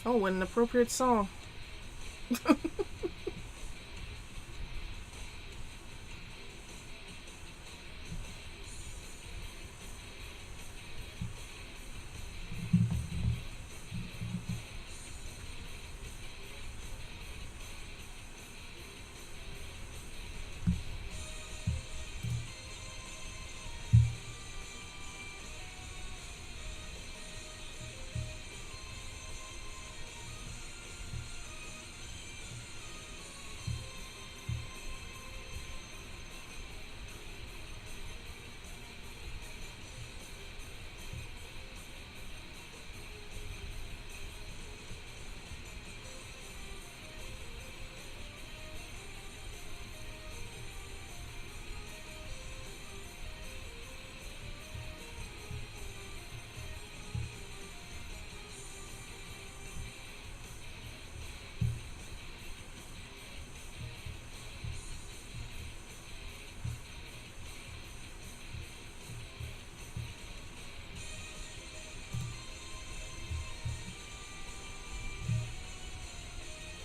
Oh, what an appropriate song.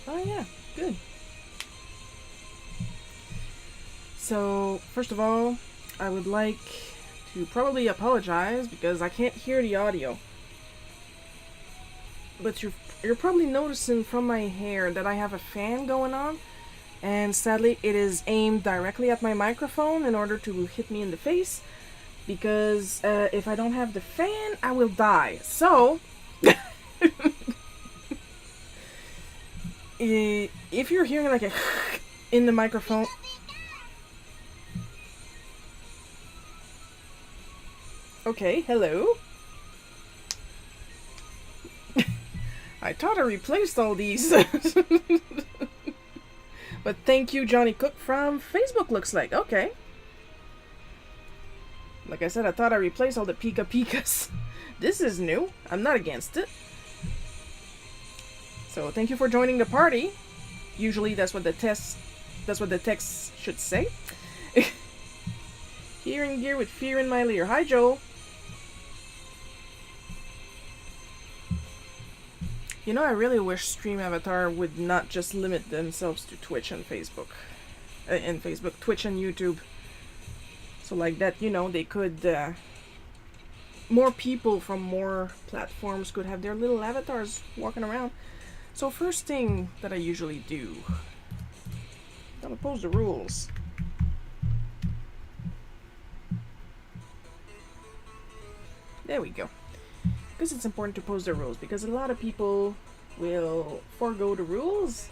Oh yeah, good. So, first of all, I would like to probably apologize because I can't hear the audio. But you're probably noticing from my hair that I have a fan going on, and sadly it is aimed directly at my microphone in order to hit me in the face, because if I don't have the fan, I will die. So, if you're hearing like a in the microphone, okay, hello. I thought I replaced all these. But thank you, Johnny Cook from Facebook, looks like. Okay. Like I said, I thought I replaced all the Pika Pikas. This is new. I'm not against it. So thank you for joining the party. Usually that's what the text should say. Hearing gear with fear in my lair. Hi, Joel. You know, I really wish Stream Avatar would not just limit themselves to Twitch and Facebook. Twitch and YouTube. So like that, you know, they could, more people from more platforms could have their little avatars walking around. So first thing that I usually do, I'm gonna pose the rules. There we go. Because it's important to pose the rules, because a lot of people will forego the rules.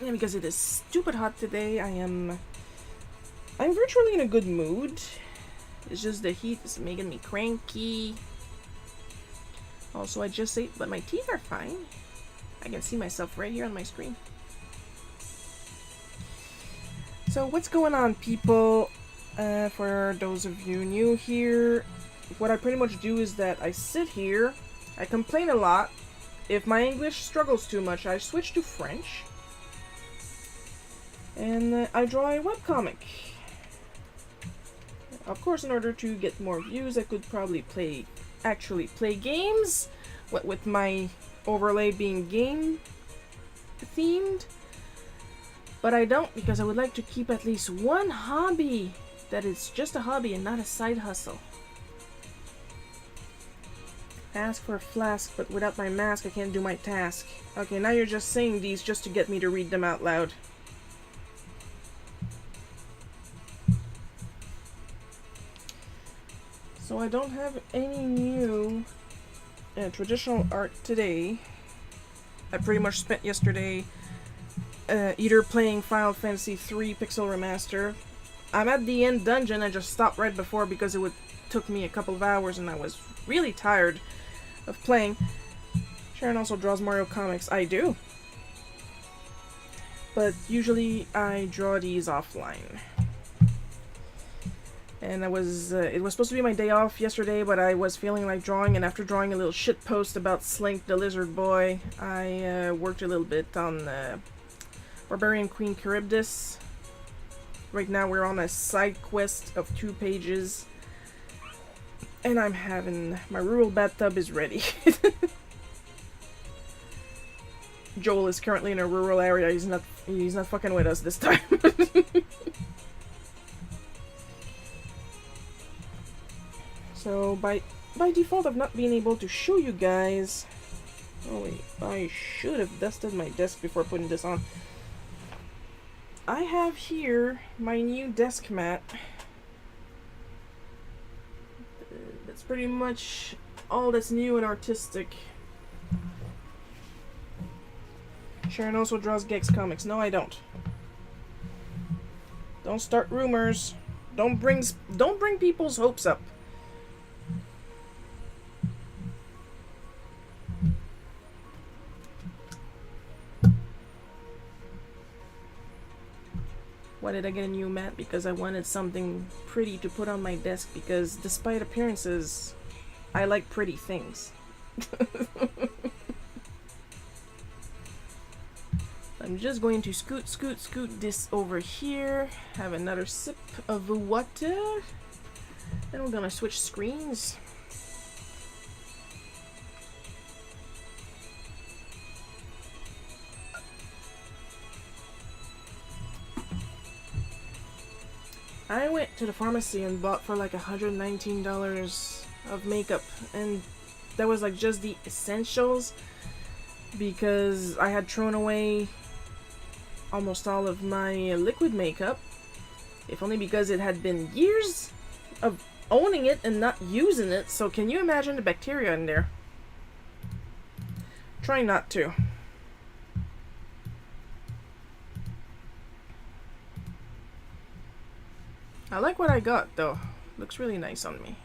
And because it is stupid hot today, I'm virtually in a good mood. It's just the heat is making me cranky. Also, I just ate, but my teeth are fine. I can see myself right here on my screen. So what's going on, people? For those of you new here, what I pretty much do is that I sit here, I complain a lot. If my English struggles too much, I switch to French. And I draw a webcomic. Of course, in order to get more views, I could probably actually play games, what with my overlay being game themed. But I don't, because I would like to keep at least one hobby that is just a hobby and not a side hustle. Ask for a flask, but without my mask I can't do my task. Okay, now you're just saying these just to get me to read them out loud. So I don't have any new traditional art today. I pretty much spent yesterday either playing Final Fantasy III Pixel Remaster. I'm at the end dungeon. I just stopped right before because it took me a couple of hours and I was really tired of playing. Sharon also draws Mario comics. I do. But usually I draw these offline. And it was supposed to be my day off yesterday, but I was feeling like drawing, and after drawing a little shit post about Slink the Lizard Boy, I worked a little bit on Barbarian Queen Charybdis. Right now we're on a side quest of 2 pages. And I'm having... my rural bathtub is ready. Joel is currently in a rural area. He's not fucking with us this time. So by default of not being able to show you guys... oh wait, I should have dusted my desk before putting this on. I have here my new desk mat. That's pretty much all that's new and artistic. Sharon also draws Gex comics. No, I don't. Don't start rumors. Don't bring people's hopes up. Why did I get a new mat? Because I wanted something pretty to put on my desk, because despite appearances, I like pretty things. I'm just going to scoot this over here, have another sip of water, and we're gonna switch screens. I went to the pharmacy and bought for like $119 of makeup, and that was like just the essentials, because I had thrown away almost all of my liquid makeup, if only because it had been years of owning it and not using it. So can you imagine the bacteria in there? Try not to. I like what I got though. Looks really nice on me.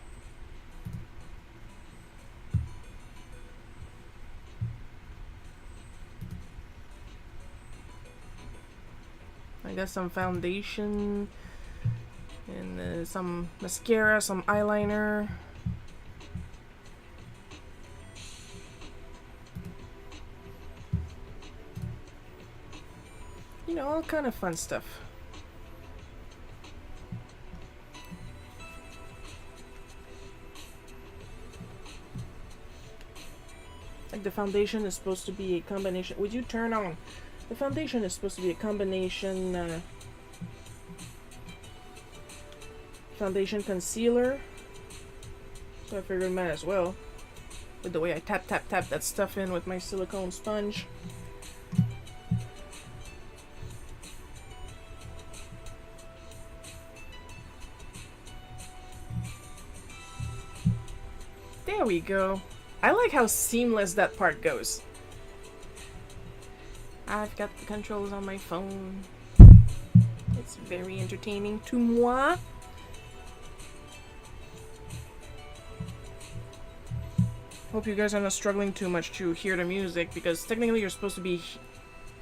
I got some foundation and some mascara, some eyeliner. You know, all kind of fun stuff. Like the foundation is supposed to be a combination. Would you turn on? The foundation is supposed to be a combination foundation concealer. So I figured might as well. With the way I tap that stuff in with my silicone sponge. There we go. I like how seamless that part goes. I've got the controls on my phone. It's very entertaining to moi. Hope you guys are not struggling too much to hear the music, because technically you're supposed to be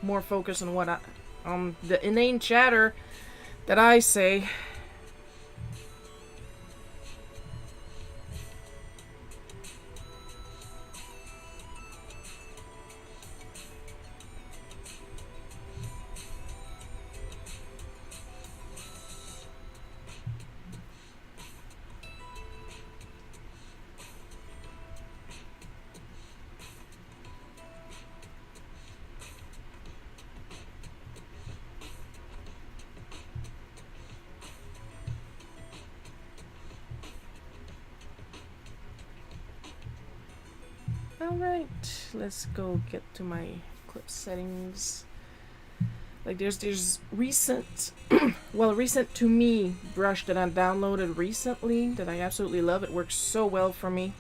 more focused on what the inane chatter that I say. Alright, let's go get to my clip settings. Like there's recent, well, recent to me brush that I downloaded recently that I absolutely love. It works so well for me.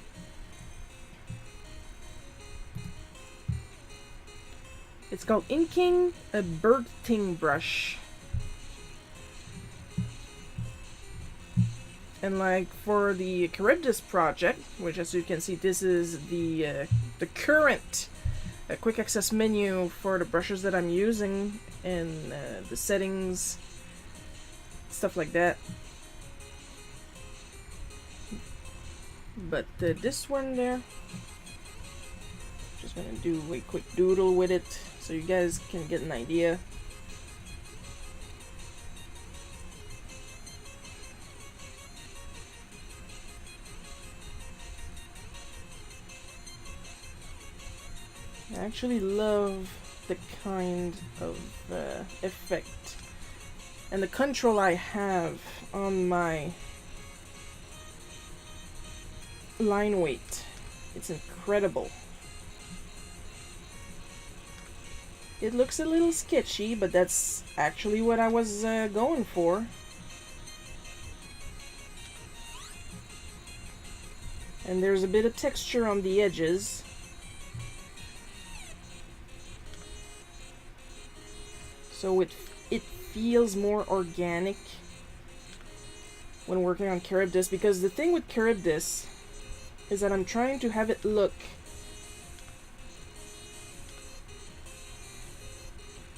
It's called Inking a Birthing Brush. And like for the Charybdis project, which as you can see, this is the current quick access menu for the brushes that I'm using, and the settings, stuff like that. But this one there, just gonna do a quick doodle with it so you guys can get an idea. I actually love the kind of effect and the control I have on my line weight. It's incredible. It looks a little sketchy, but that's actually what I was going for. And there's a bit of texture on the edges. So it feels more organic when working on Charybdis, because the thing with Charybdis is that I'm trying to have it look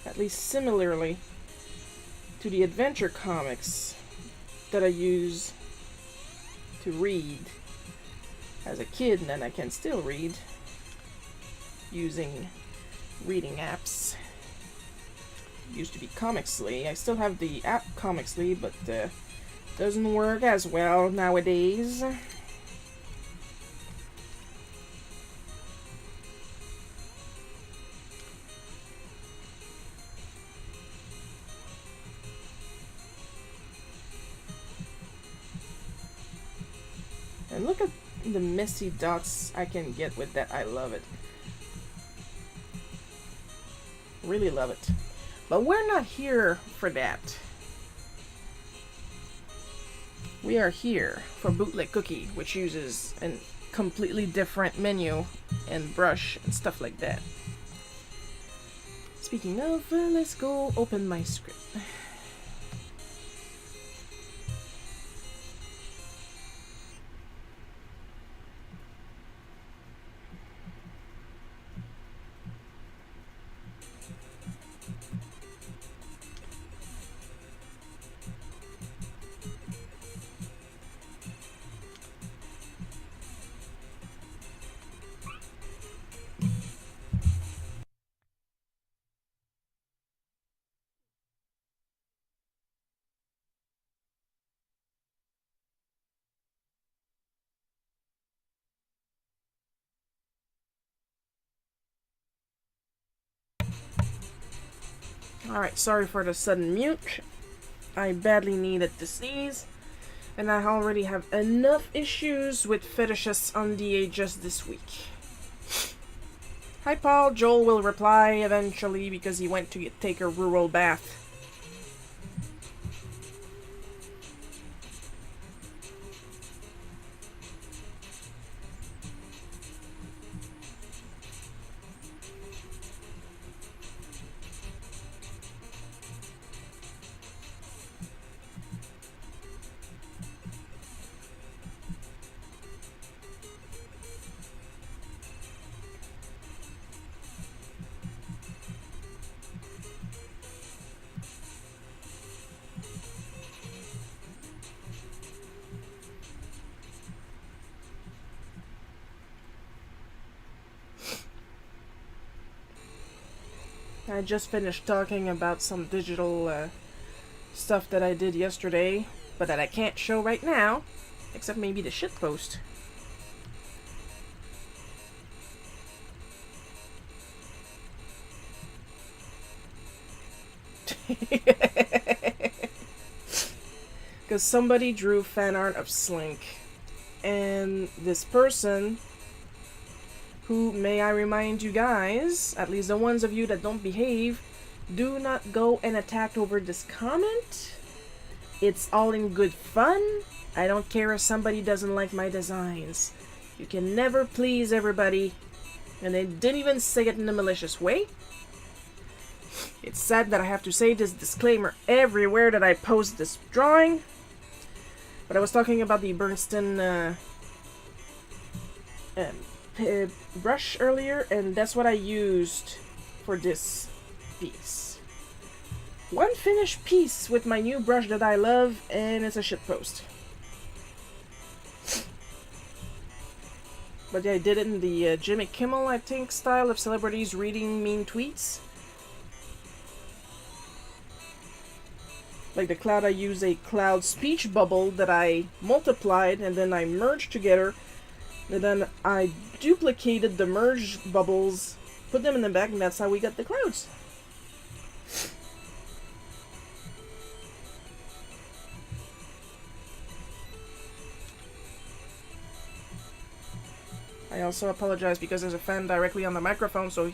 at least similarly to the adventure comics that I use to read as a kid, and then I can still read using reading apps. Used to be Comixly. I still have the app Comixly, but doesn't work as well nowadays. And look at the messy dots I can get with that. I love it. Really love it. But we're not here for that. We are here for Bootleg Cookie, which uses a completely different menu and brush and stuff like that. Speaking of, let's go open my script. Alright, sorry for the sudden mute. I badly needed to sneeze, and I already have enough issues with fetishists on DA just this week. Hi Paul, Joel will reply eventually because he went to take a rural bath. I just finished talking about some digital stuff that I did yesterday, but that I can't show right now, except maybe the shitpost. Because somebody drew fan art of Slink, and this person, who, may I remind you guys, at least the ones of you that don't behave, do not go and attack over this comment. It's all in good fun. I don't care if somebody doesn't like my designs. You can never please everybody. And they didn't even say it in a malicious way. It's sad that I have to say this disclaimer everywhere that I post this drawing. But I was talking about the Bernstein brush earlier, and that's what I used for this piece. One finished piece with my new brush that I love, and it's a shitpost. But yeah, I did it in the Jimmy Kimmel, I think, style of celebrities reading mean tweets. Like the cloud, I use a cloud speech bubble that I multiplied and then I merged together. And then I duplicated the merged bubbles put them in the back, and that's how we got the clouds. I also apologize because there's a fan directly on the microphone, so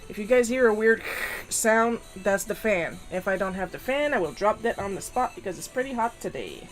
if you guys hear a weird sound, that's the fan. If I don't have the fan, I will drop that on the spot because it's pretty hot today.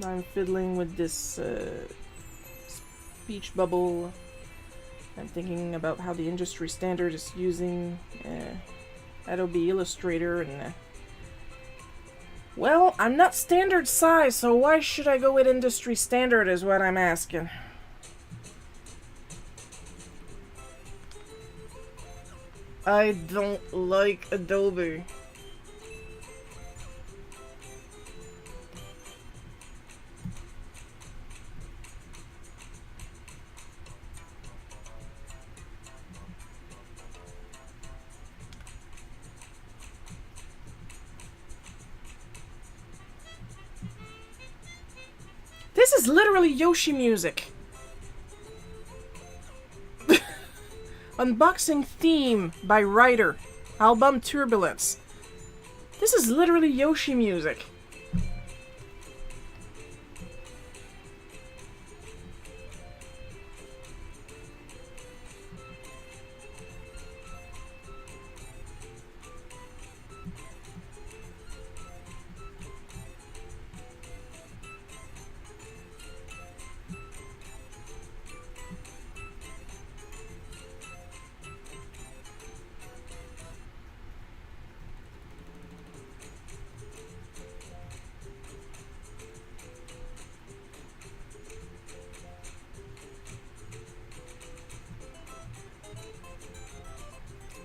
I'm fiddling with this speech bubble. I'm thinking about how the industry standard is using Adobe Illustrator and well, I'm not standard size, so why should I go with industry standard is what I'm asking. I don't like Adobe. This is literally Yoshi music. Unboxing theme by Ryder. Album Turbulence. This is literally Yoshi music.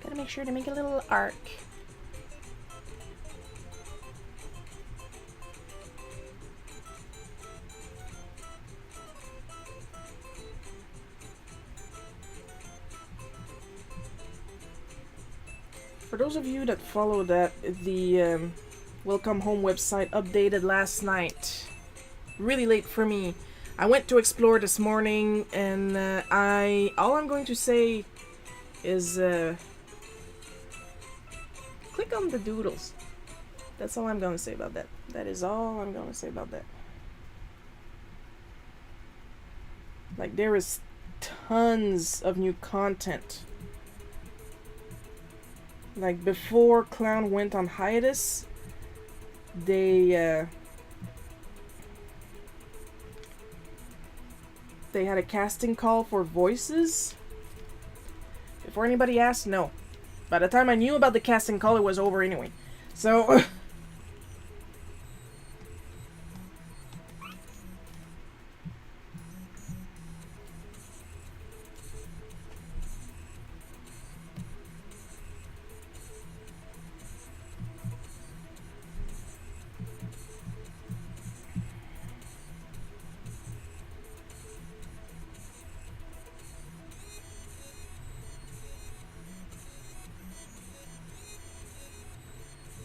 Gotta make sure to make a little arc. For those of you that follow that, the Welcome Home website updated last night. Really late for me. I went to explore this morning, and all I'm going to say is click on the doodles. That's all I'm going to say about that. That is all I'm going to say about that. Like, there is tons of new content. Like, before Clown went on hiatus, they had a casting call for voices. Before anybody asked, no. By the time I knew about the casting call, it was over anyway. So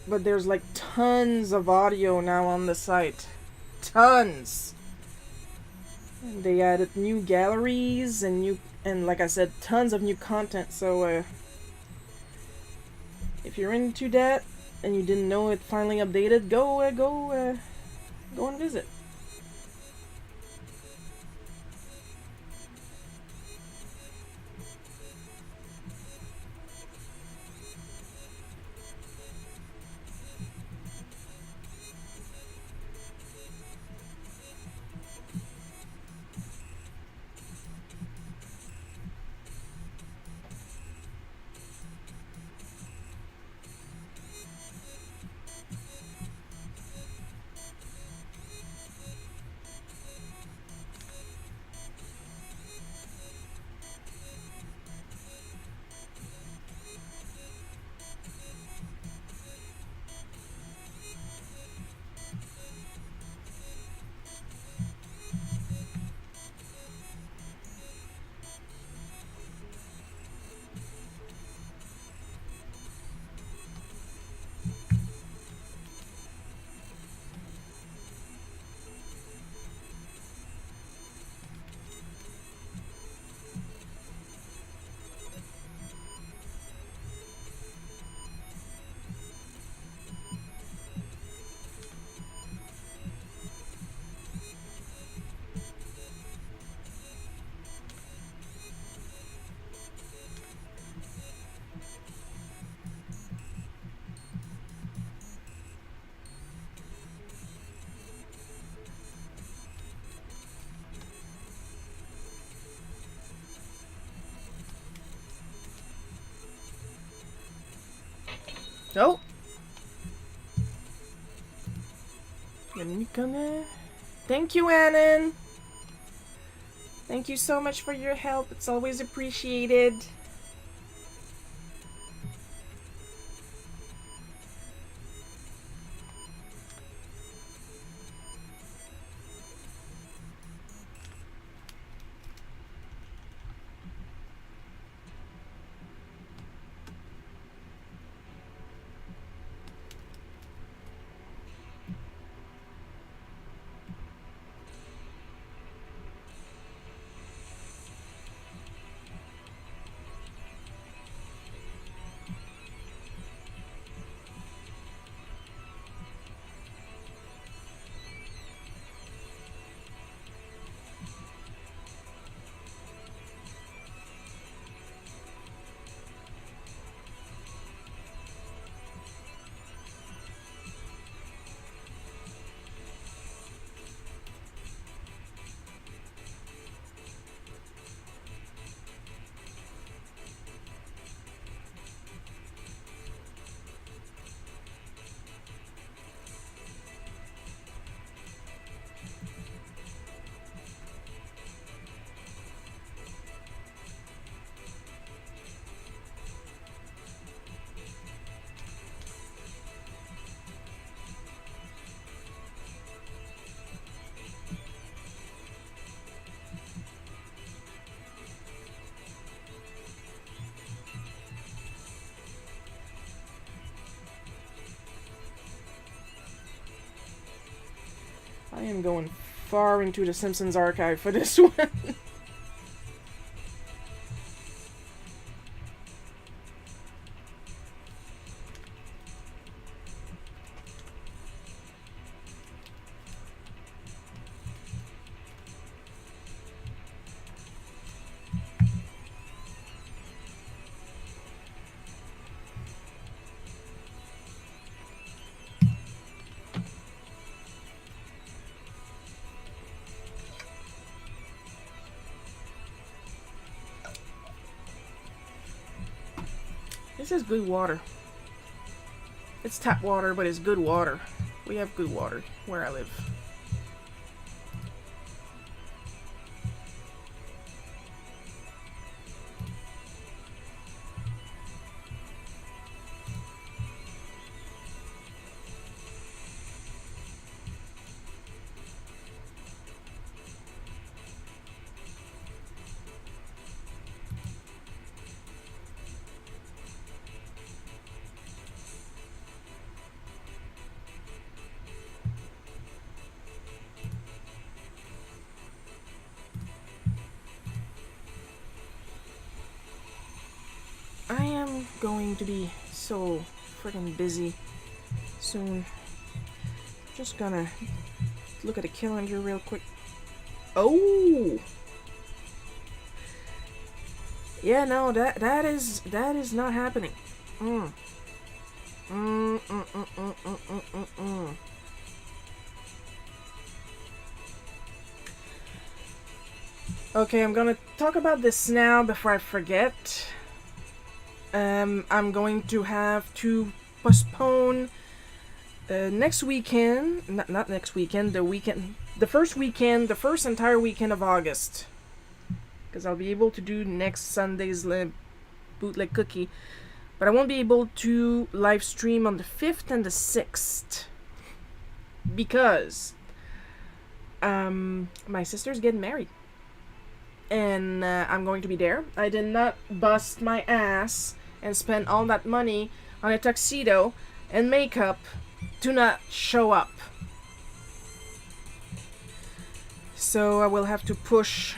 but there's like tons of audio now on the site. Tons. And they added new galleries and like I said, tons of new content. So if you're into that and you didn't know it finally updated, go and visit. Oh! Let me come in. Thank you, Annan! Thank you so much for your help. It's always appreciated. I am going far into the Simpsons archive for this one. This is good water. It's tap water, but it's good water. We have good water where I live. I am going to be so friggin' busy soon. Just gonna look at the calendar real quick. Oh! Yeah, no, that is not happening. Okay, I'm gonna talk about this now before I forget. I'm going to have to postpone next weekend, not next weekend, the first entire weekend of August. Because I'll be able to do next Sunday's Bootleg Cookie, but I won't be able to live stream on the 5th and the 6th. Because my sister's getting married. And I'm going to be there. I did not bust my ass and spend all that money on a tuxedo and makeup to not show up. So I will have to push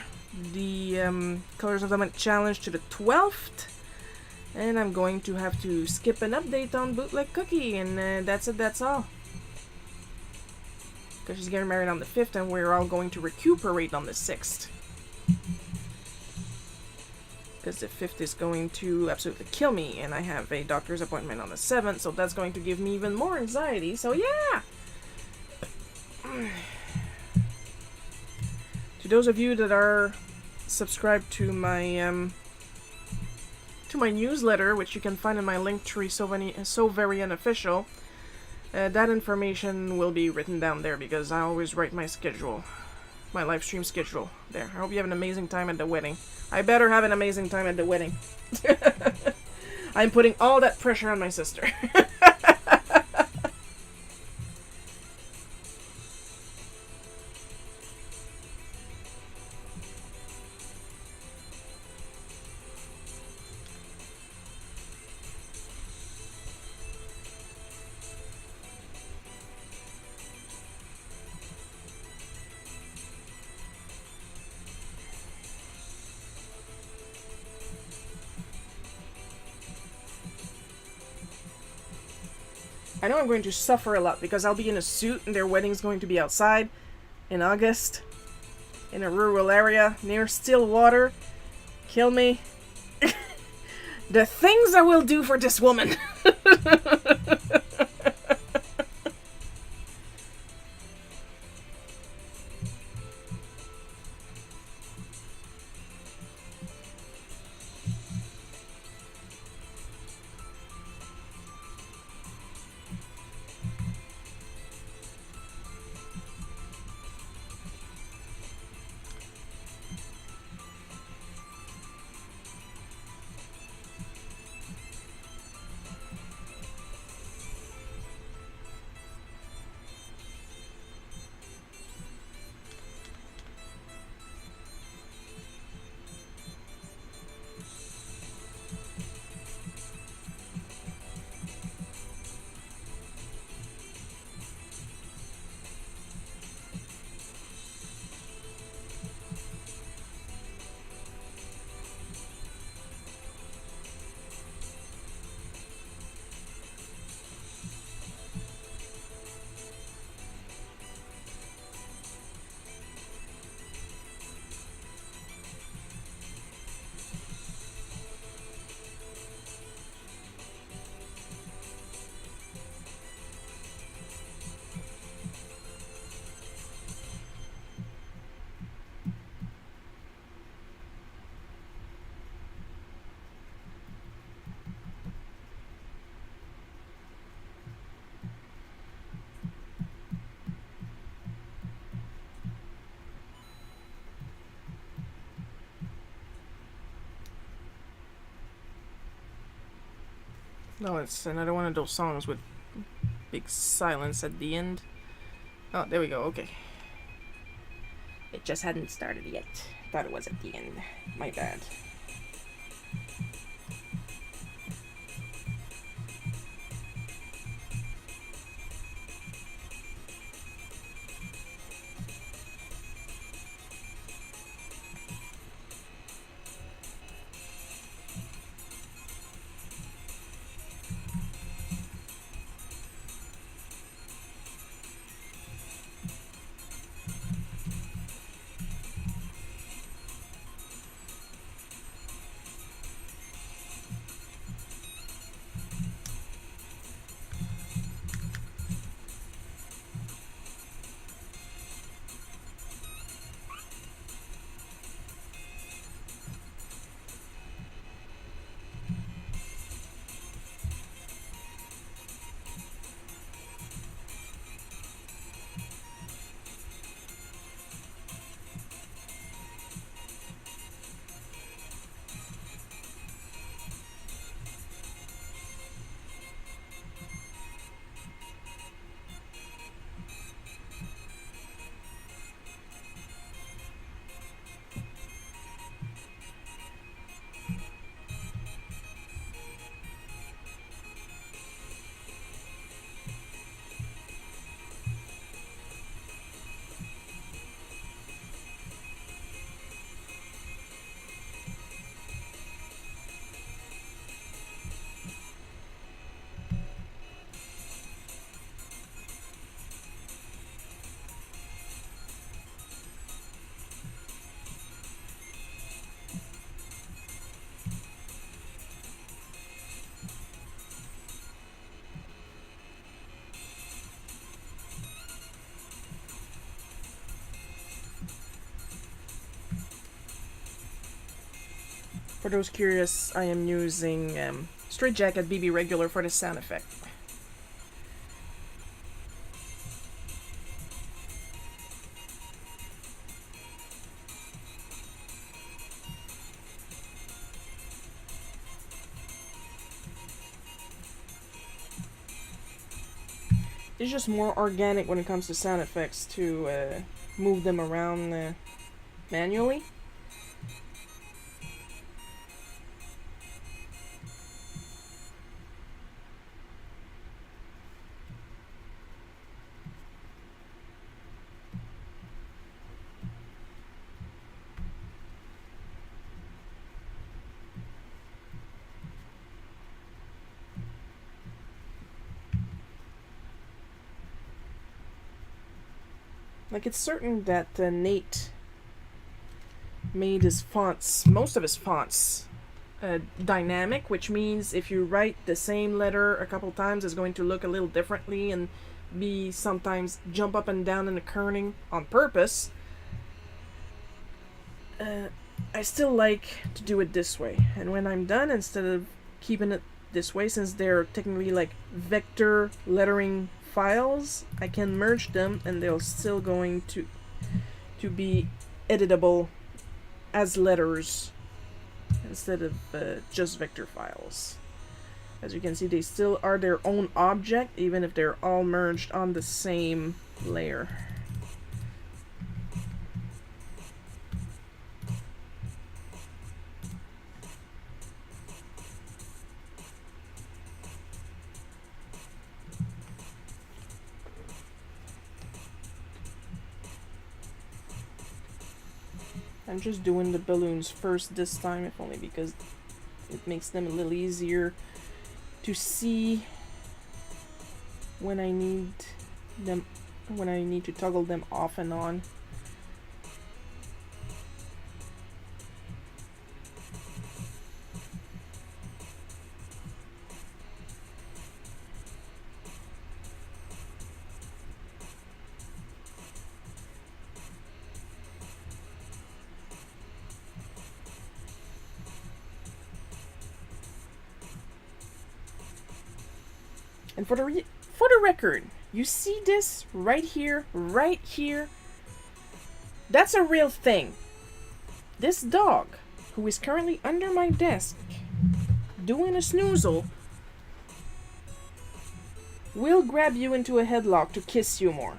the Colors of the Month challenge to the 12th. And I'm going to have to skip an update on Bootleg Cookie, and that's it, that's all. Because she's getting married on the 5th, and we're all going to recuperate on the 6th. Because the 5th is going to absolutely kill me, and I have a doctor's appointment on the 7th, so that's going to give me even more anxiety, so yeah! To those of you that are subscribed to my to my newsletter, which you can find in my link tree, so very unofficial, that information will be written down there because I always write my schedule, my live stream schedule there. I hope you have an amazing time at the wedding. I better have an amazing time at the wedding. I'm putting all that pressure on my sister. I know I'm going to suffer a lot because I'll be in a suit and their wedding's going to be outside in August in a rural area near still water. Kill me. The things I will do for this woman. No, it's another one of those songs with big silence at the end. Oh, there we go, okay. It just hadn't started yet. Thought it was at the end. My bad. For those curious, I am using Straight Jacket BB Regular for the sound effect. It's just more organic when it comes to sound effects to move them around manually. Like, it's certain that Nate made his fonts, most of his fonts, dynamic, which means if you write the same letter a couple times, it's going to look a little differently and be sometimes jump up and down in the kerning on purpose. I still like to do it this way, and when I'm done, instead of keeping it this way, since they're technically like vector lettering files, I can merge them and they're still going to be editable as letters instead of just vector files. As you can see, they still are their own object even if they're all merged on the same layer. I'm just doing the balloons first this time, if only because it makes them a little easier to see when I need them, when I need to toggle them off and on. And for the record, you see this right here, right here? That's a real thing. This dog, who is currently under my desk, doing a snoozle, will grab you into a headlock to kiss you more.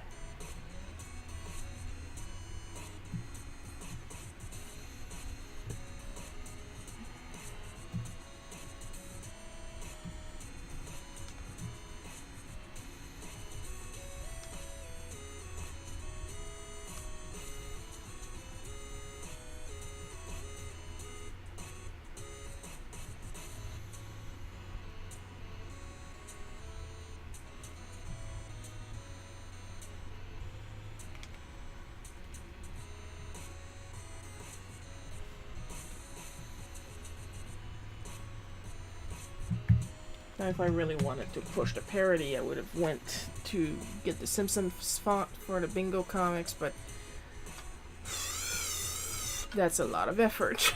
Now, if I really wanted to push the parody, I would have went to get the Simpsons font for the Bingo comics, but that's a lot of effort.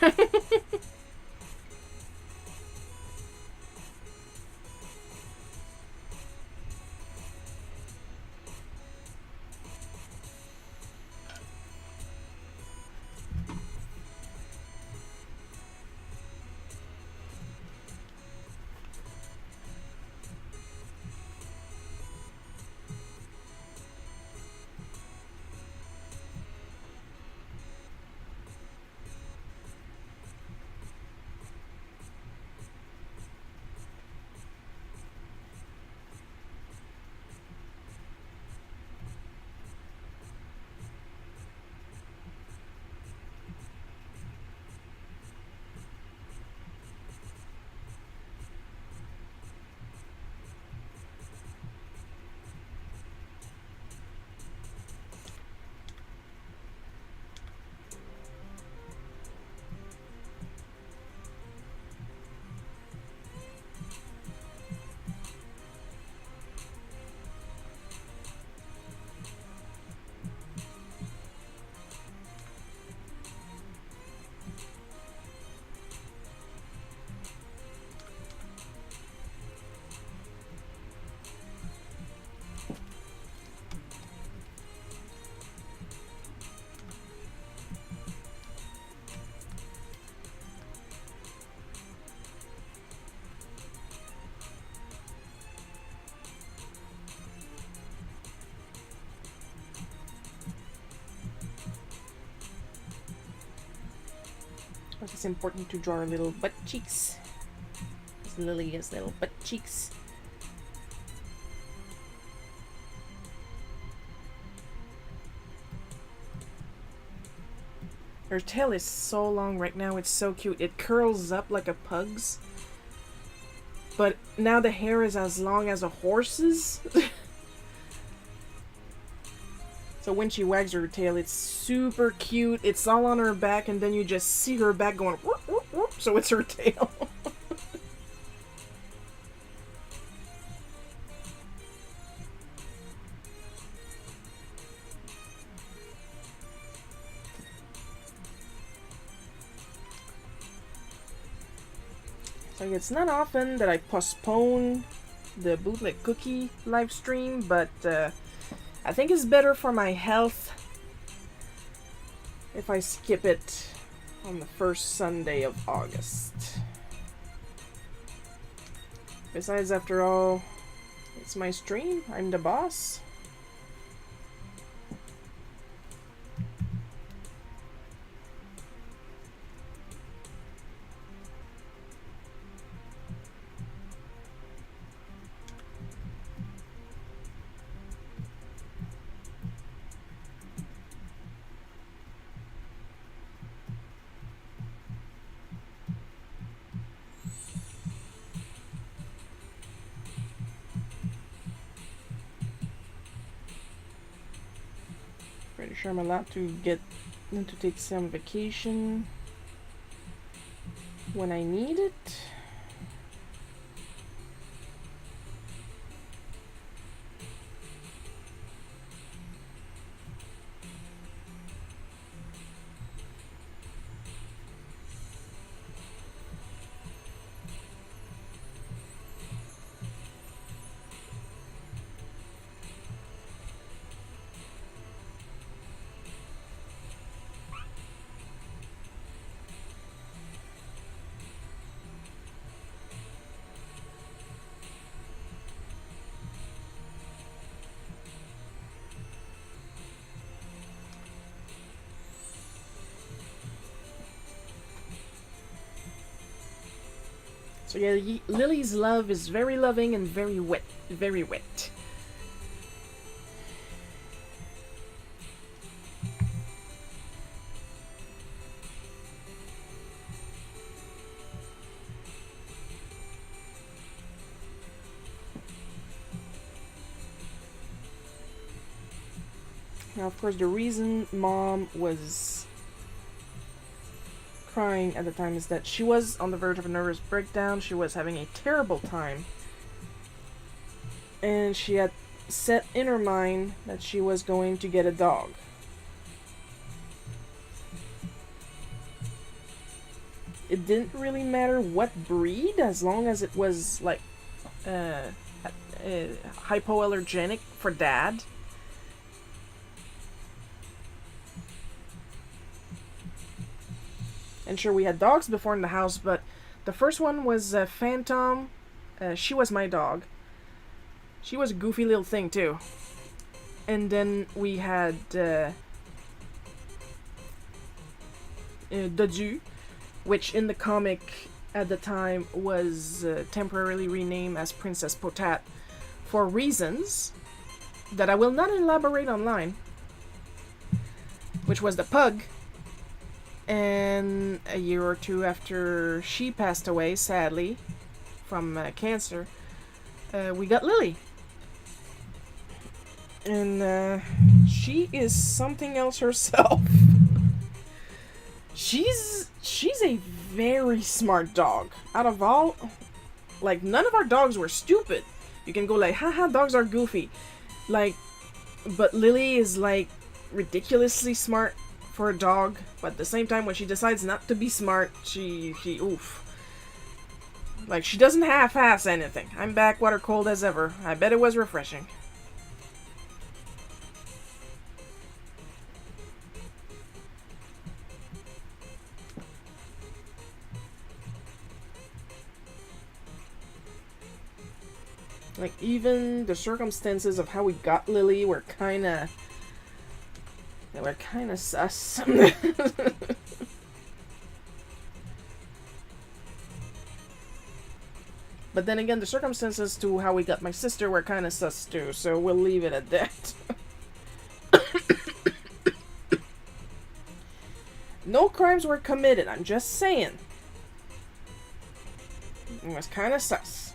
But it's important to draw her little butt cheeks. Because Lily has little butt cheeks. Her tail is so long right now, it's so cute. It curls up like a pug's. But now the hair is as long as a horse's. So when she wags her tail, it's super cute. It's all on her back, and then you just see her back going whoop, whoop, whoop. So it's her tail. So it's not often that I postpone the Bootleg Cookie live stream, but I think it's better for my health if I skip it on the first Sunday of August. Besides, after all, it's my stream. I'm the boss. Pretty sure I'm allowed to take some vacation when I need it. So yeah, Lily's love is very loving and very wet. Very wet. Now, of course, the reason Mom was crying at the time is that she was on the verge of a nervous breakdown. She was having a terrible time. And she had set in her mind that she was going to get a dog. It didn't really matter what breed, as long as it was like hypoallergenic for Dad. And sure, we had dogs before in the house, but the first one was Phantom. She was my dog. She was a goofy little thing, too. And then we had Dodu, which in the comic at the time was temporarily renamed as Princess Potat for reasons that I will not elaborate online, which was the pug. And a year or two after she passed away, sadly, from cancer, we got Lily. And she is something else herself. She's a very smart dog. Out of all, like, none of our dogs were stupid. You can go like, haha, dogs are goofy. Like, but Lily is like ridiculously smart for a dog, but at the same time, when she decides not to be smart, she oof. Like, she doesn't half-ass anything. I'm back water cold as ever. I bet it was refreshing. Like, even the circumstances of how we got Lily were kinda... They were kinda sus. But then again, the circumstances to how we got my sister were kind of sus too, so we'll leave it at that. No crimes were committed, I'm just saying. It was kind of sus.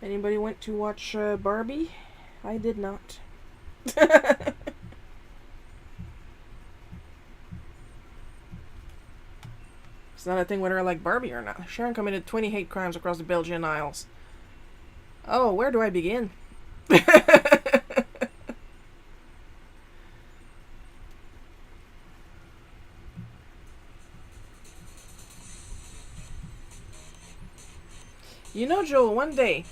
Anybody went to watch Barbie? I did not. It's not a thing whether I like Barbie or not. Sharon committed 20 hate crimes across the Belgian Isles. Oh, where do I begin? You know, Joel, one day,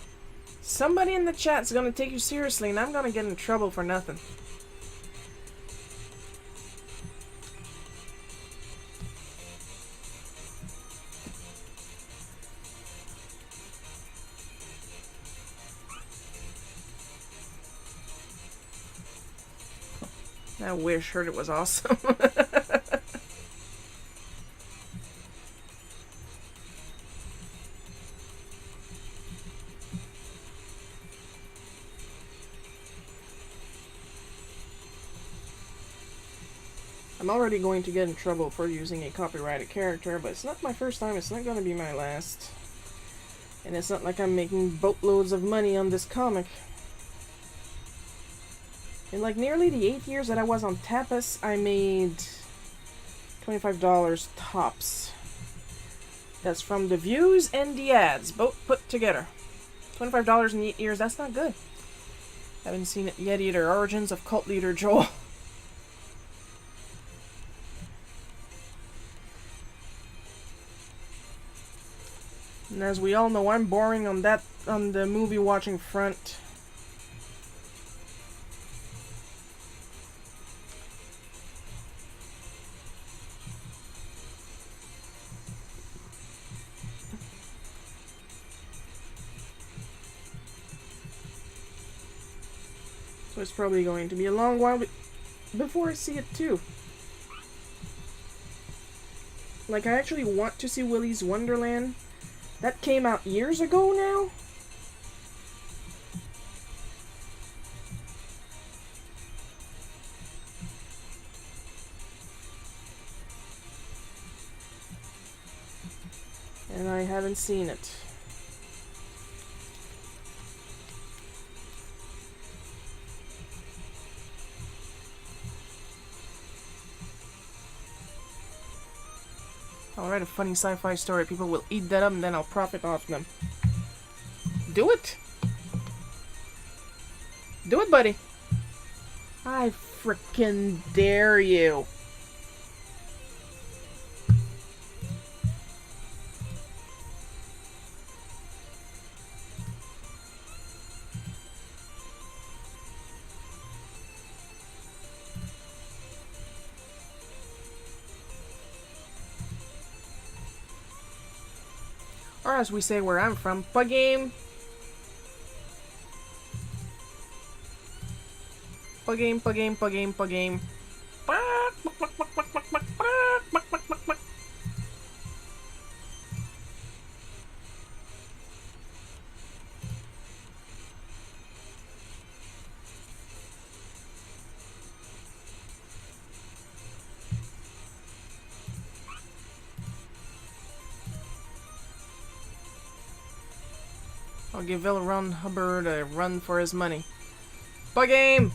somebody in the chat's gonna take you seriously and I'm gonna get in trouble for nothing. I wish. Heard it was awesome. I'm already going to get in trouble for using a copyrighted character, but it's not my first time, it's not going to be my last. And it's not like I'm making boatloads of money on this comic. In like nearly the 8 years that I was on Tapas, I made $25 tops. That's from the views and the ads, both put together. $25 in 8 years, that's not good. Haven't seen it yet either. Origins of Cult Leader Joel. And as we all know, I'm boring on the movie watching front. So it's probably going to be a long while before I see it too. Like, I actually want to see Willy's Wonderland. That came out years ago now? And I haven't seen it. I'll write a funny sci-fi story. People will eat that up and then I'll profit off them. Do it! Do it, buddy! I frickin' dare you! Or as we say where I'm from, pa-game. Pa-game, pa-game, pa-game, pa-game. I'll give L. Ron Hubbard a run for his money. Pa-game!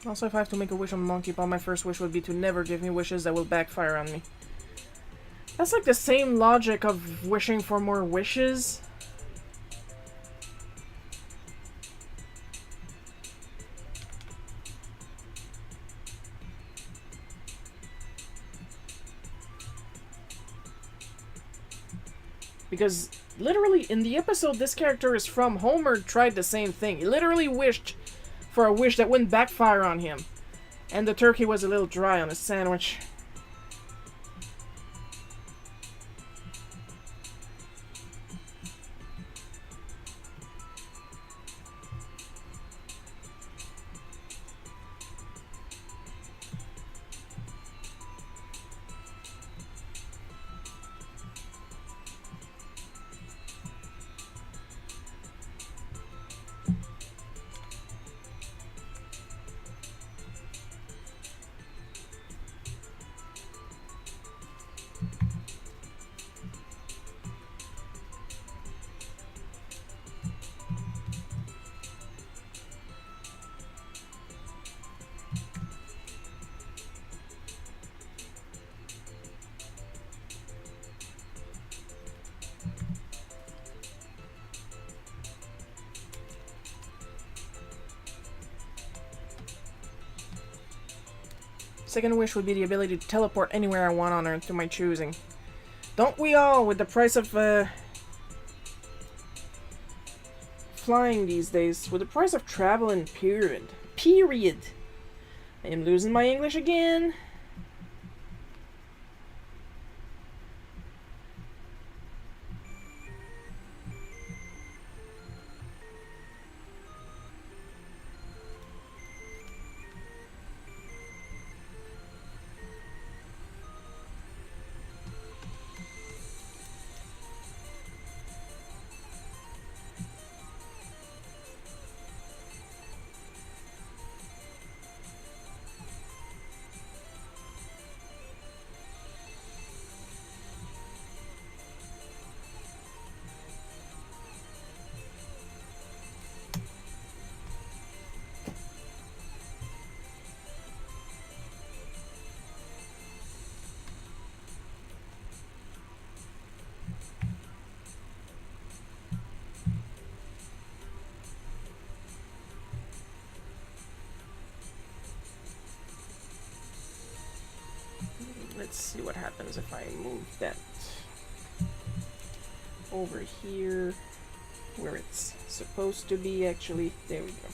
Also, if I have to make a wish on Monkey Paw, my first wish would be to never give me wishes that will backfire on me. That's like the same logic of wishing for more wishes. Because literally in the episode this character is from, Homer tried the same thing. He literally wished for a wish that wouldn't backfire on him. And the turkey was a little dry on his sandwich. Second wish would be the ability to teleport anywhere I want on Earth to my choosing. Don't we all, with the price of flying these days, with the price of traveling, period. I am losing my English again. Let's see what happens if I move that over here where it's supposed to be. Actually, there we go.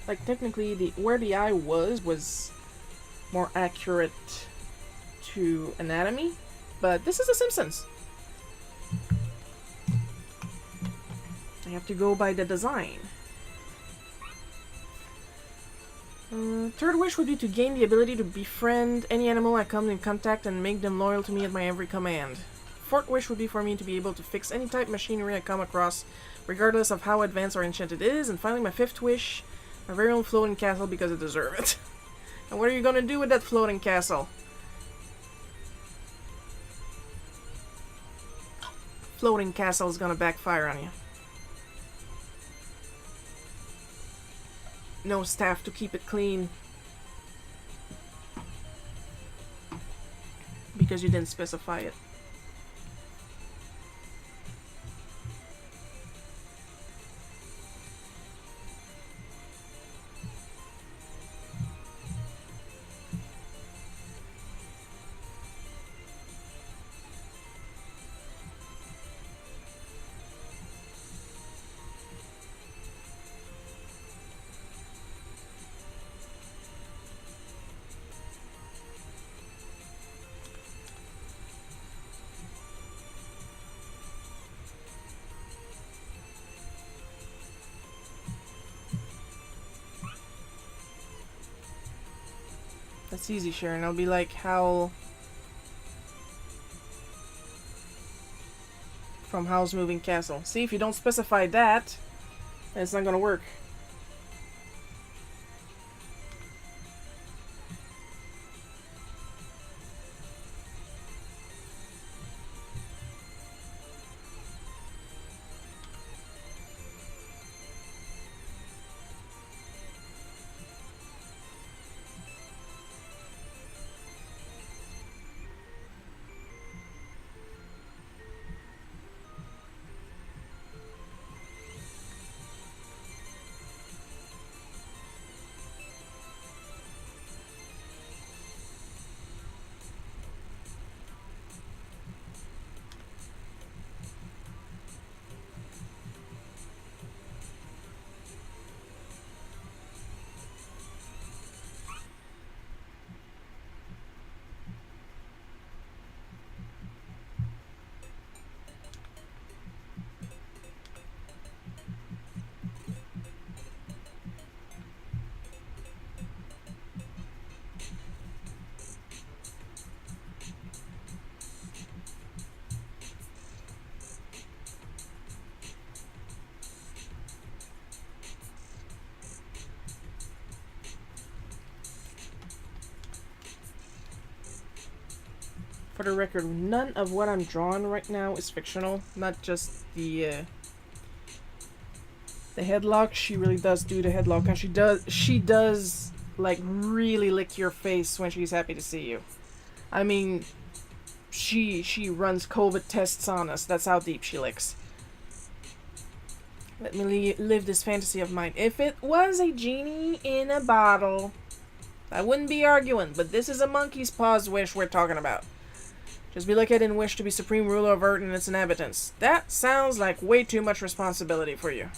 Like, technically, where the eye was more accurate to anatomy, but this is The Simpsons. I have to go by the design. Third wish would be to gain the ability to befriend any animal I come in contact and make them loyal to me at my every command. Fourth wish would be for me to be able to fix any type of machinery I come across, regardless of how advanced or ancient it is. And finally, my fifth wish, my very own floating castle, because I deserve it. And what are you gonna do with that floating castle? Floating castle is gonna backfire on you. No staff to keep it clean. Because you didn't specify it. That's easy, Sharon. I'll be like Hal from Howl's Moving Castle. See, if you don't specify that, then it's not gonna work. For the record, none of what I'm drawing right now is fictional. Not just the headlock. She really does do the headlock, and she does like really lick your face when she's happy to see you. I mean, she runs COVID tests on us. That's how deep she licks. Let me live this fantasy of mine. If it was a genie in a bottle, I wouldn't be arguing. But this is a monkey's paws wish we're talking about. Just be like I didn't wish to be supreme ruler of Earth and its inhabitants. That sounds like way too much responsibility for you.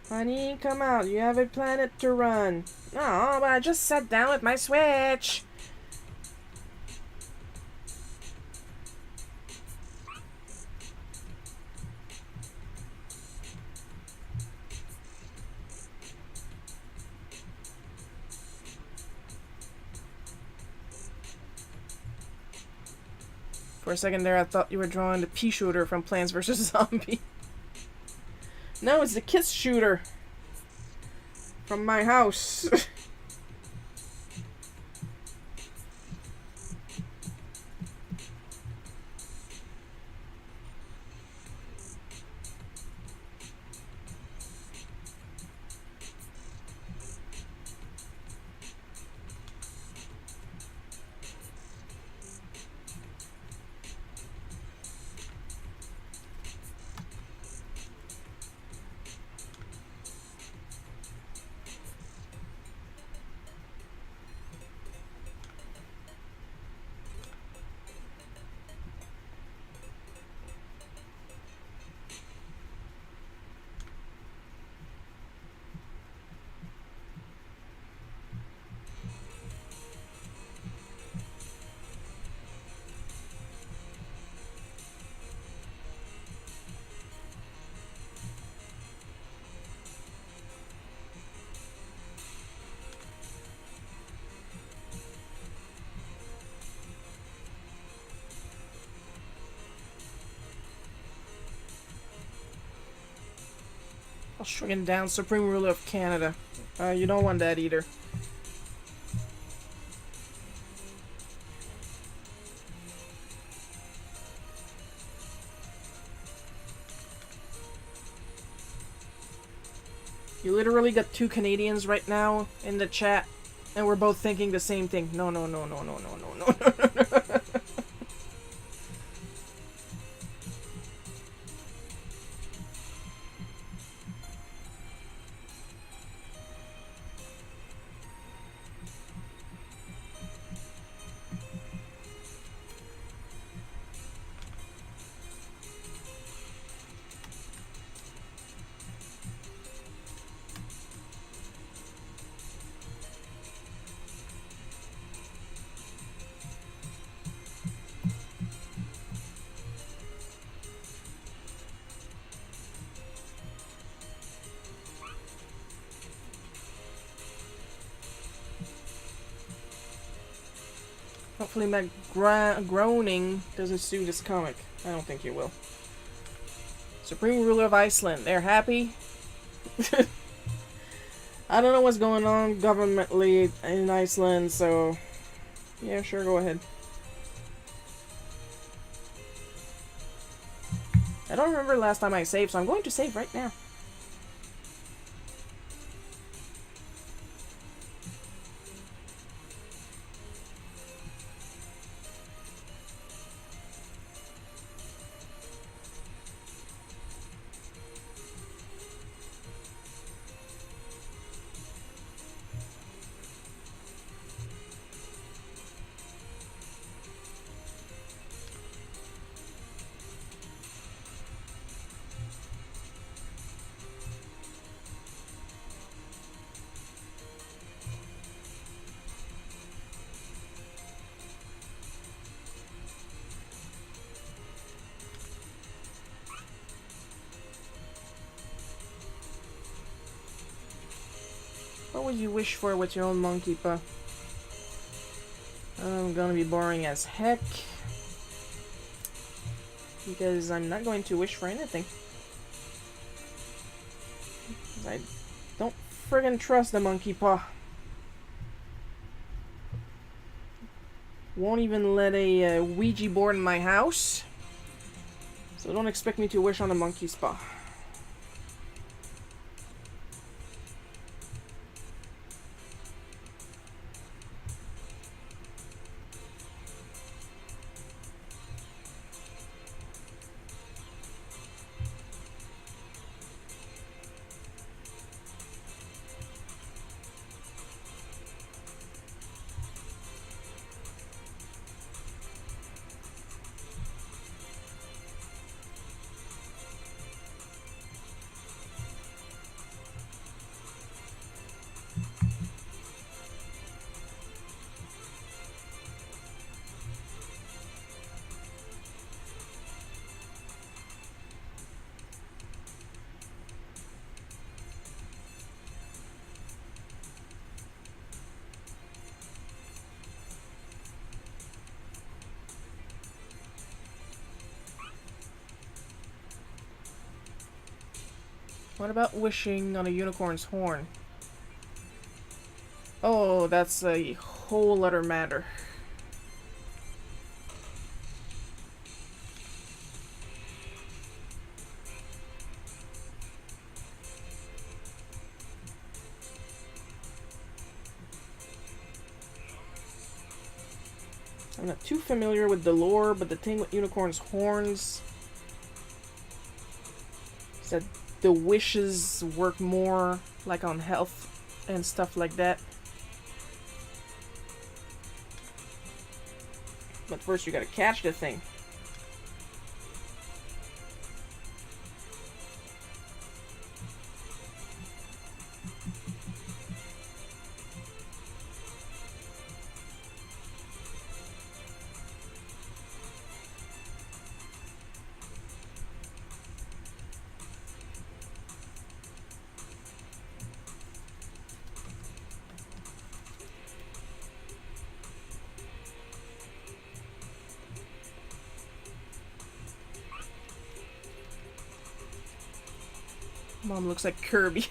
Honey, come out. You have a planet to run. Oh, but I just sat down with my Switch. For a second there, I thought you were drawing the pea shooter from Plants vs. Zombie. No, it's the kiss shooter from my house. I'll shrink down Supreme Ruler of Canada. You don't want that either. You literally got two Canadians right now in the chat, and we're both thinking the same thing. No, no, no, no, no, no, no, no, no, no. Hopefully my groaning doesn't sue this comic. I don't think it will. Supreme Ruler of Iceland. They're happy. I don't know what's going on governmentally in Iceland, so yeah, sure, go ahead. I don't remember the last time I saved, so I'm going to save right now. What would you wish for with your own monkey paw? I'm gonna be boring as heck. Because I'm not going to wish for anything. I don't friggin' trust the monkey paw. Won't even let a Ouija board in my house. So don't expect me to wish on the monkey's paw. What about wishing on a unicorn's horn? Oh, that's a whole other matter. I'm not too familiar with the lore, but the thing with unicorn's horns is that the wishes work more like on health and stuff like that. But first you gotta catch the thing. Mom looks like Kirby.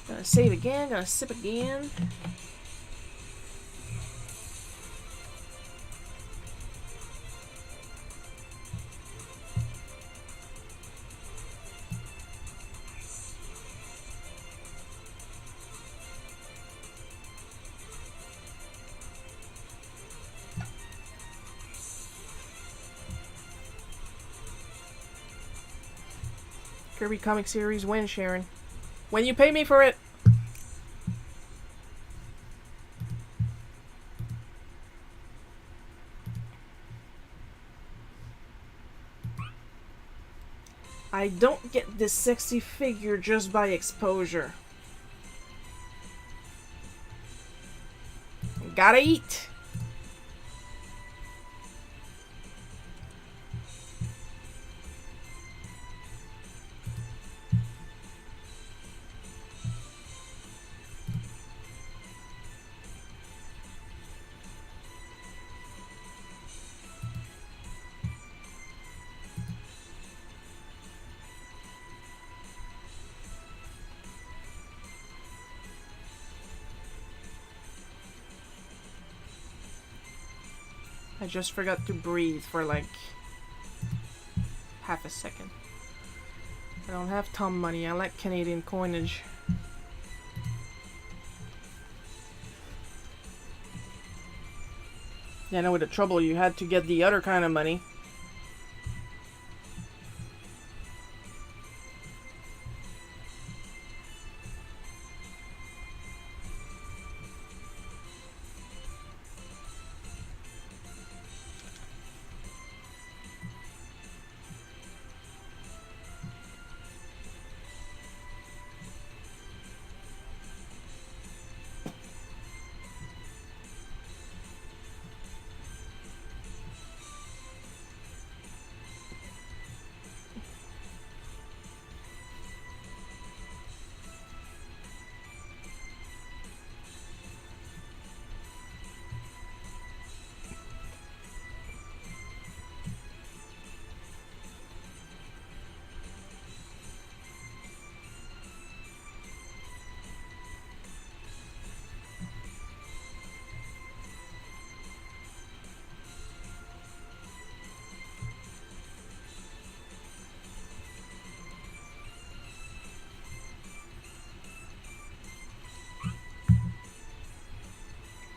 Gonna save again, gonna sip again. Kirby comic series when, Sharon? When you pay me for it. I don't get this sexy figure just by exposure. Gotta eat. I just forgot to breathe for like half a second. I don't have Tom money. I like Canadian coinage. Yeah, I know with the trouble you had to get the other kind of money.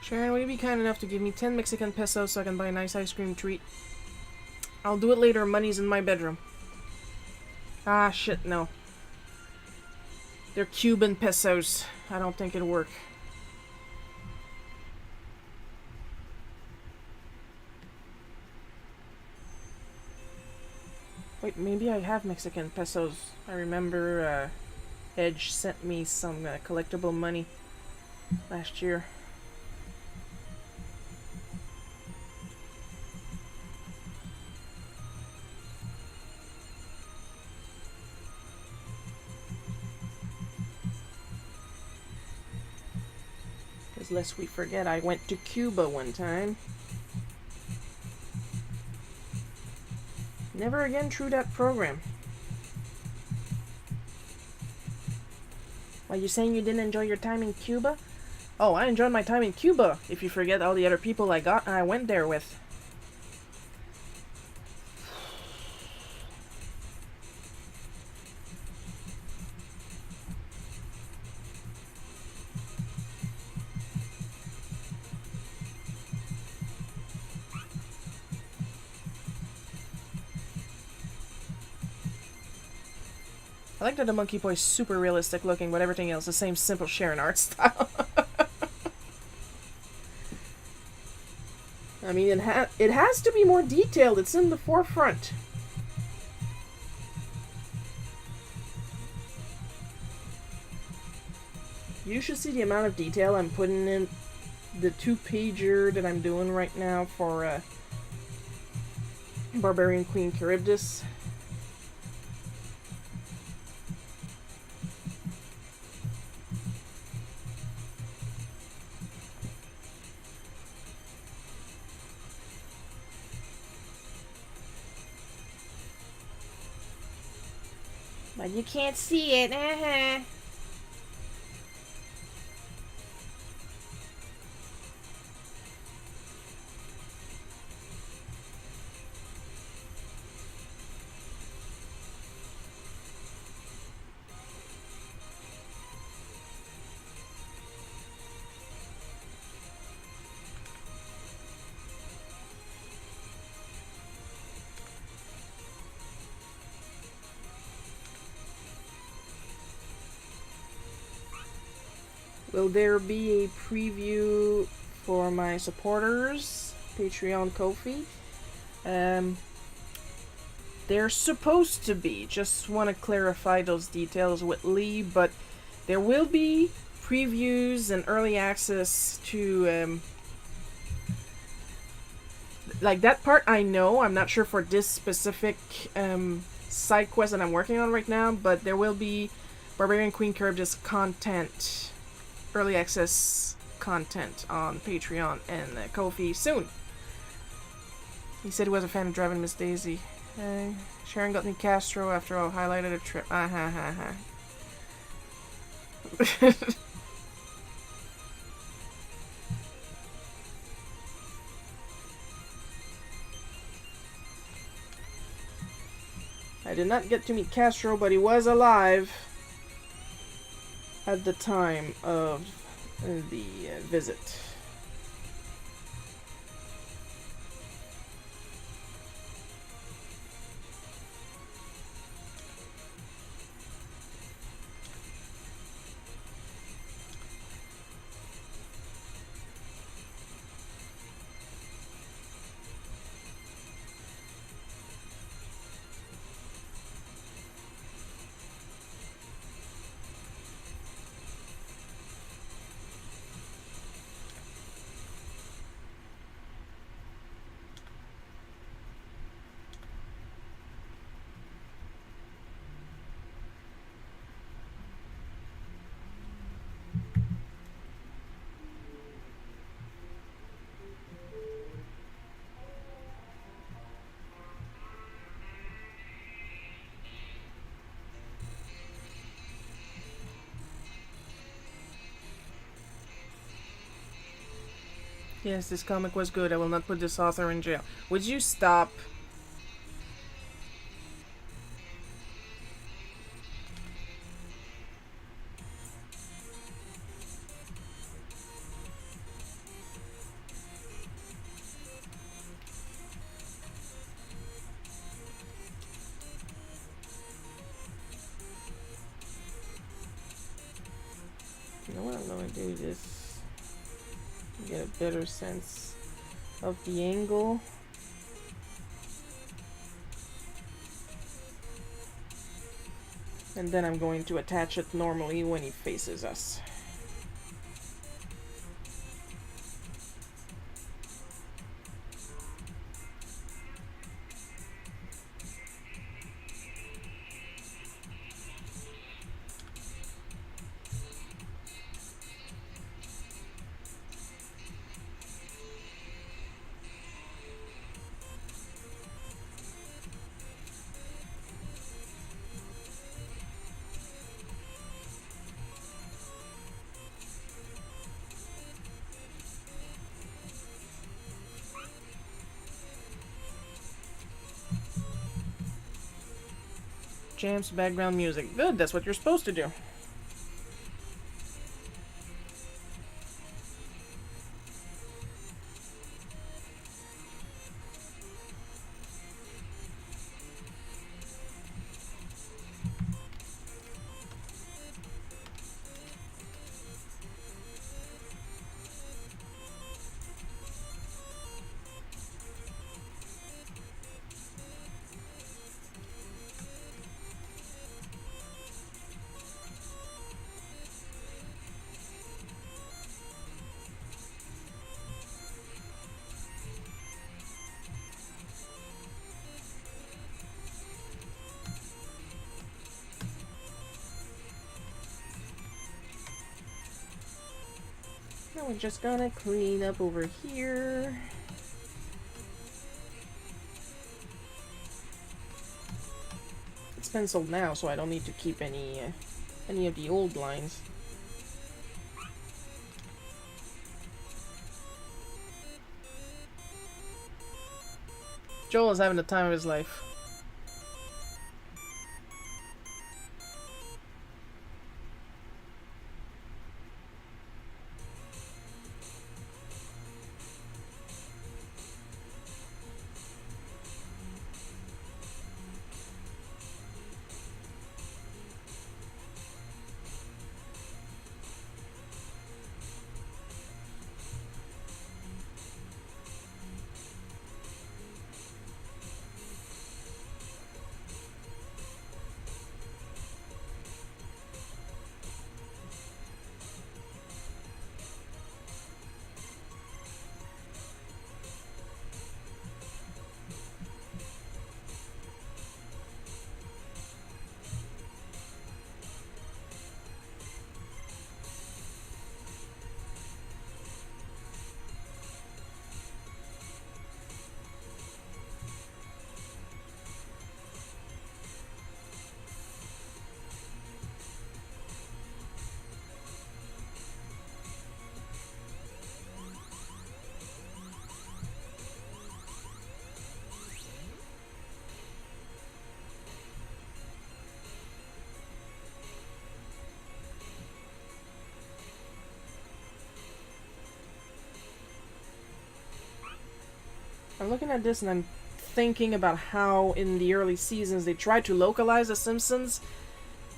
Sharon, will you be kind enough to give me 10 Mexican pesos so I can buy a nice ice cream treat? I'll do it later. Money's in my bedroom. Ah, shit, no. They're Cuban pesos. I don't think it'll work. Wait, maybe I have Mexican pesos. I remember Edge sent me some collectible money last year. Lest we forget, I went to Cuba one time. Never again through that program. Are you saying you didn't enjoy your time in Cuba? Oh, I enjoyed my time in Cuba, if you forget all the other people I went there with. I like that the Monkey Boy's super realistic looking, but everything else the same simple Sharon art style. I mean, it has to be more detailed. It's in the forefront. You should see the amount of detail I'm putting in the 2-pager that I'm doing right now for Barbarian Queen Charybdis. But you can't see it, Will there be a preview for my supporters? Patreon, Ko-fi? They're supposed to be. Just want to clarify those details with Lee, but there will be previews and early access to like that part I know. I'm not sure for this specific side quest that I'm working on right now, but there will be Barbarian Queen Charybdis content, early access content on Patreon and Ko-fi soon. He said he was a fan of driving Miss Daisy. Sharon got me Castro after all, highlighted a trip. I did not get to meet Castro, but he was alive at the time of the visit. Yes, this comic was good. I will not put this author in jail. Would you stop? You know what I'm going to do this. Get a better sense of the angle. And then I'm going to attach it normally when he faces us. Jams, background music. Good, that's what you're supposed to do. Now we're just gonna clean up over here. It's penciled now, so I don't need to keep any of the old lines. Joel is having the time of his life. I'm looking at this and I'm thinking about how in the early seasons they tried to localize The Simpsons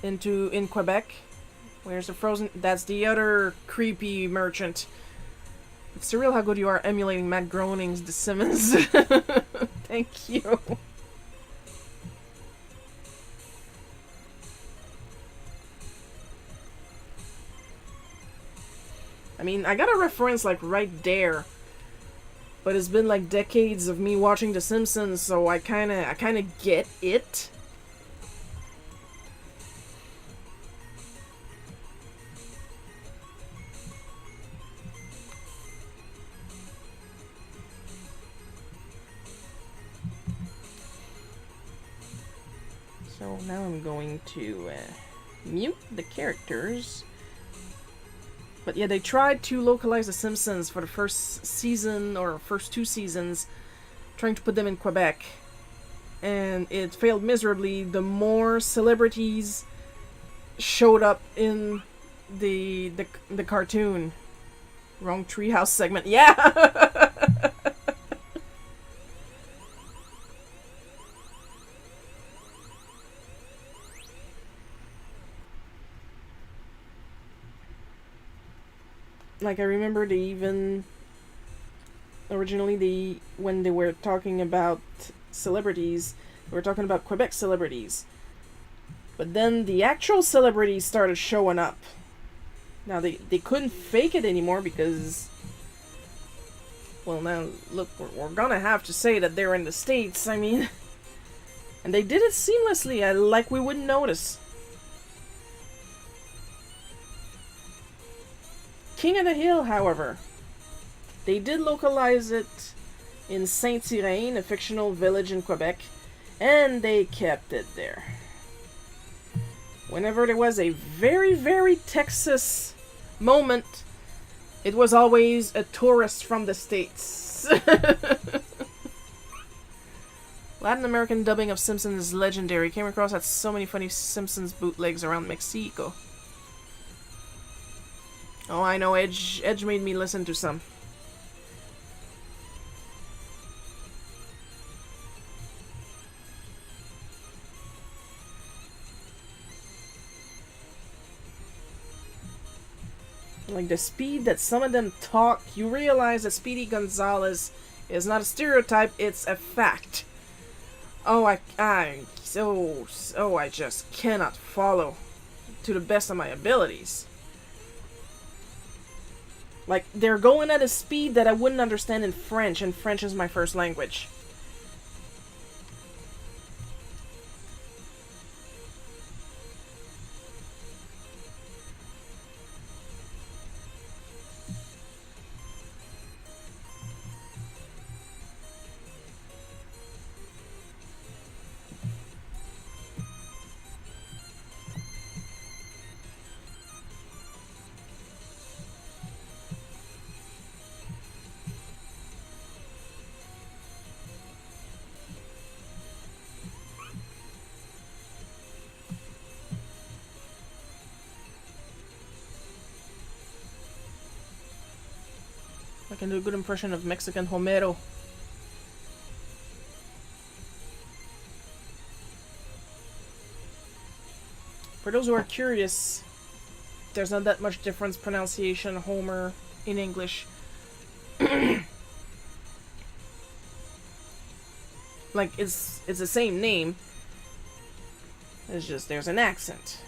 in Quebec. Where's the frozen? That's the other creepy merchant. It's surreal how good you are emulating Matt Groening's The Simmons. Thank you. I mean, I got a reference like right there. But it's been like decades of me watching The Simpsons, so I kinda get it. So now I'm going to mute the characters. But yeah, they tried to localize The Simpsons for the first season, or first 2 seasons, trying to put them in Quebec. And it failed miserably. The more celebrities showed up in the cartoon. Wrong treehouse segment. Yeah! Like, I remember they even... Originally, when they were talking about celebrities, they were talking about Quebec celebrities. But then the actual celebrities started showing up. Now, they couldn't fake it anymore because... Well, now, look, we're gonna have to say that they're in the States, I mean... And they did it seamlessly, like we wouldn't notice. King of the Hill, however, they did localize it in Saint-Irène, a fictional village in Quebec, and they kept it there. Whenever there was a very, very Texas moment, it was always a tourist from the States. Latin American dubbing of Simpsons is legendary. Came across at so many funny Simpsons bootlegs around Mexico. Oh, I know, Edge made me listen to some. Like, the speed that some of them talk, you realize that Speedy Gonzales is not a stereotype, it's a fact. Oh, I just cannot follow to the best of my abilities. Like, they're going at a speed that I wouldn't understand in French, and French is my first language. I can do a good impression of Mexican Homero. For those who are curious, there's not that much difference pronunciation Homer in English. Like, it's the same name. It's just there's an accent.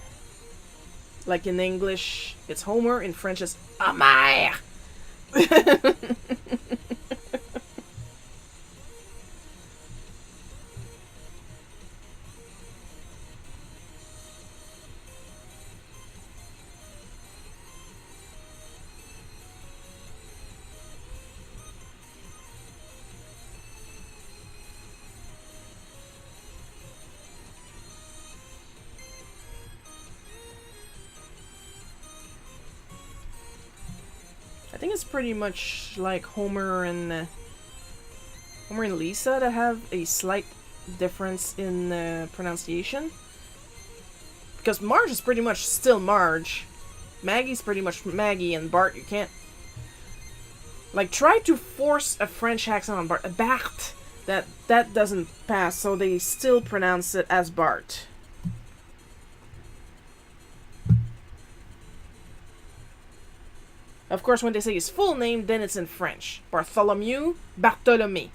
Like in English, it's Homer. In French, it's Homer. I think it's pretty much like Homer and Lisa that have a slight difference in pronunciation. Because Marge is pretty much still Marge. Maggie's pretty much Maggie, and Bart, you can't Like, try to force a French accent on Bart. Bart. That doesn't pass, so they still pronounce it as Bart. Of course, when they say his full name, then it's in French. Bartholomew Bartholomé.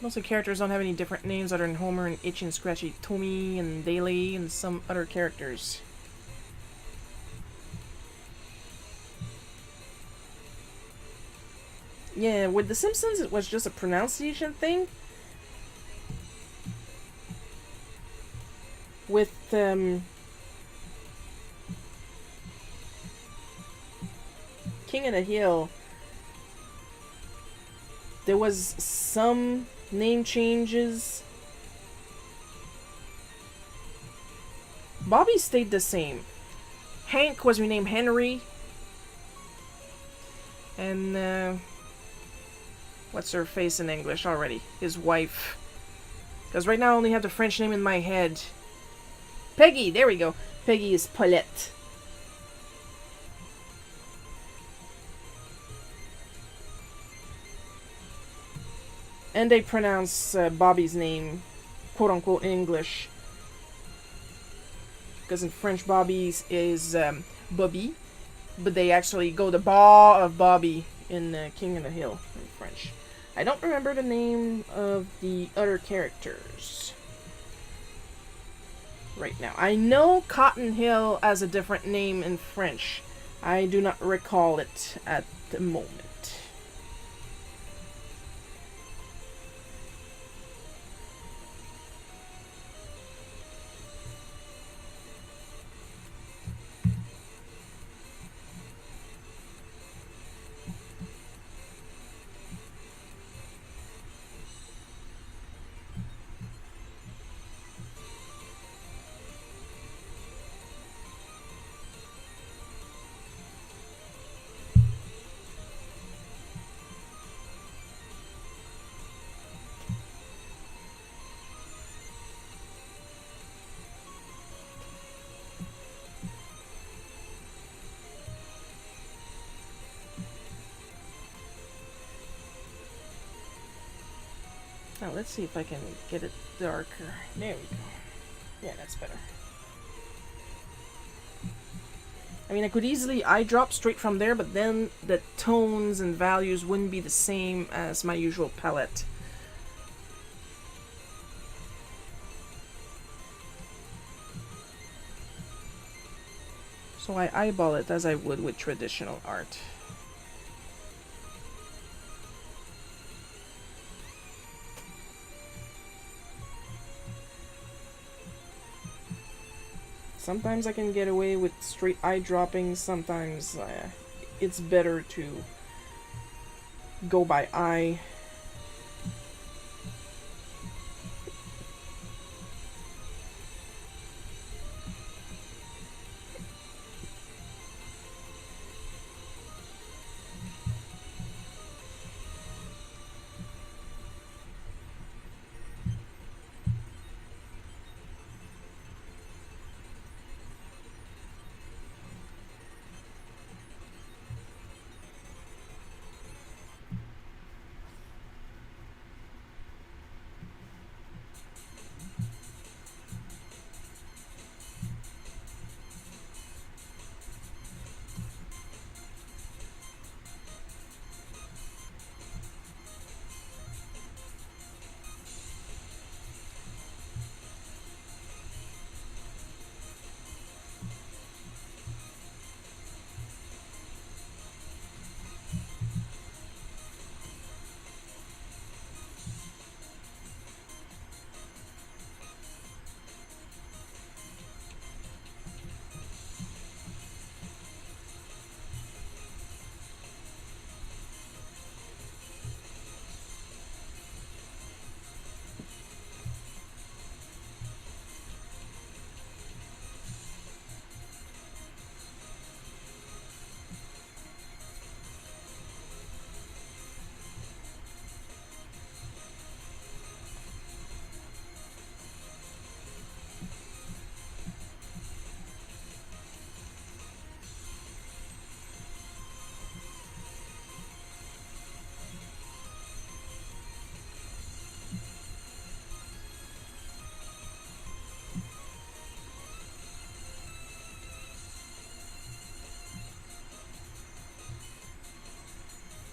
Most of the characters don't have any different names other than Homer and Itchy and Scratchy, Tommy and Daly and some other characters. Yeah, with The Simpsons, it was just a pronunciation thing. With, King of the Hill, there was some name changes. Bobby stayed the same. Hank was renamed Henry. And, what's her face in English already? His wife. Because right now I only have the French name in my head. Peggy, there we go. Peggy is Paulette. And they pronounce Bobby's name, quote-unquote, in English. Because in French, Bobby's is Bobby. But they actually go the Ba of Bobby in King of the Hill in French. I don't remember the name of the other characters right now. I know Cotton Hill has a different name in French. I do not recall it at the moment. Now let's see if I can get it darker. There we go. Yeah, that's better. I mean, I could easily eyedrop straight from there, but then the tones and values wouldn't be the same as my usual palette. So I eyeball it as I would with traditional art. Sometimes I can get away with straight eye dropping, sometimes it's better to go by eye.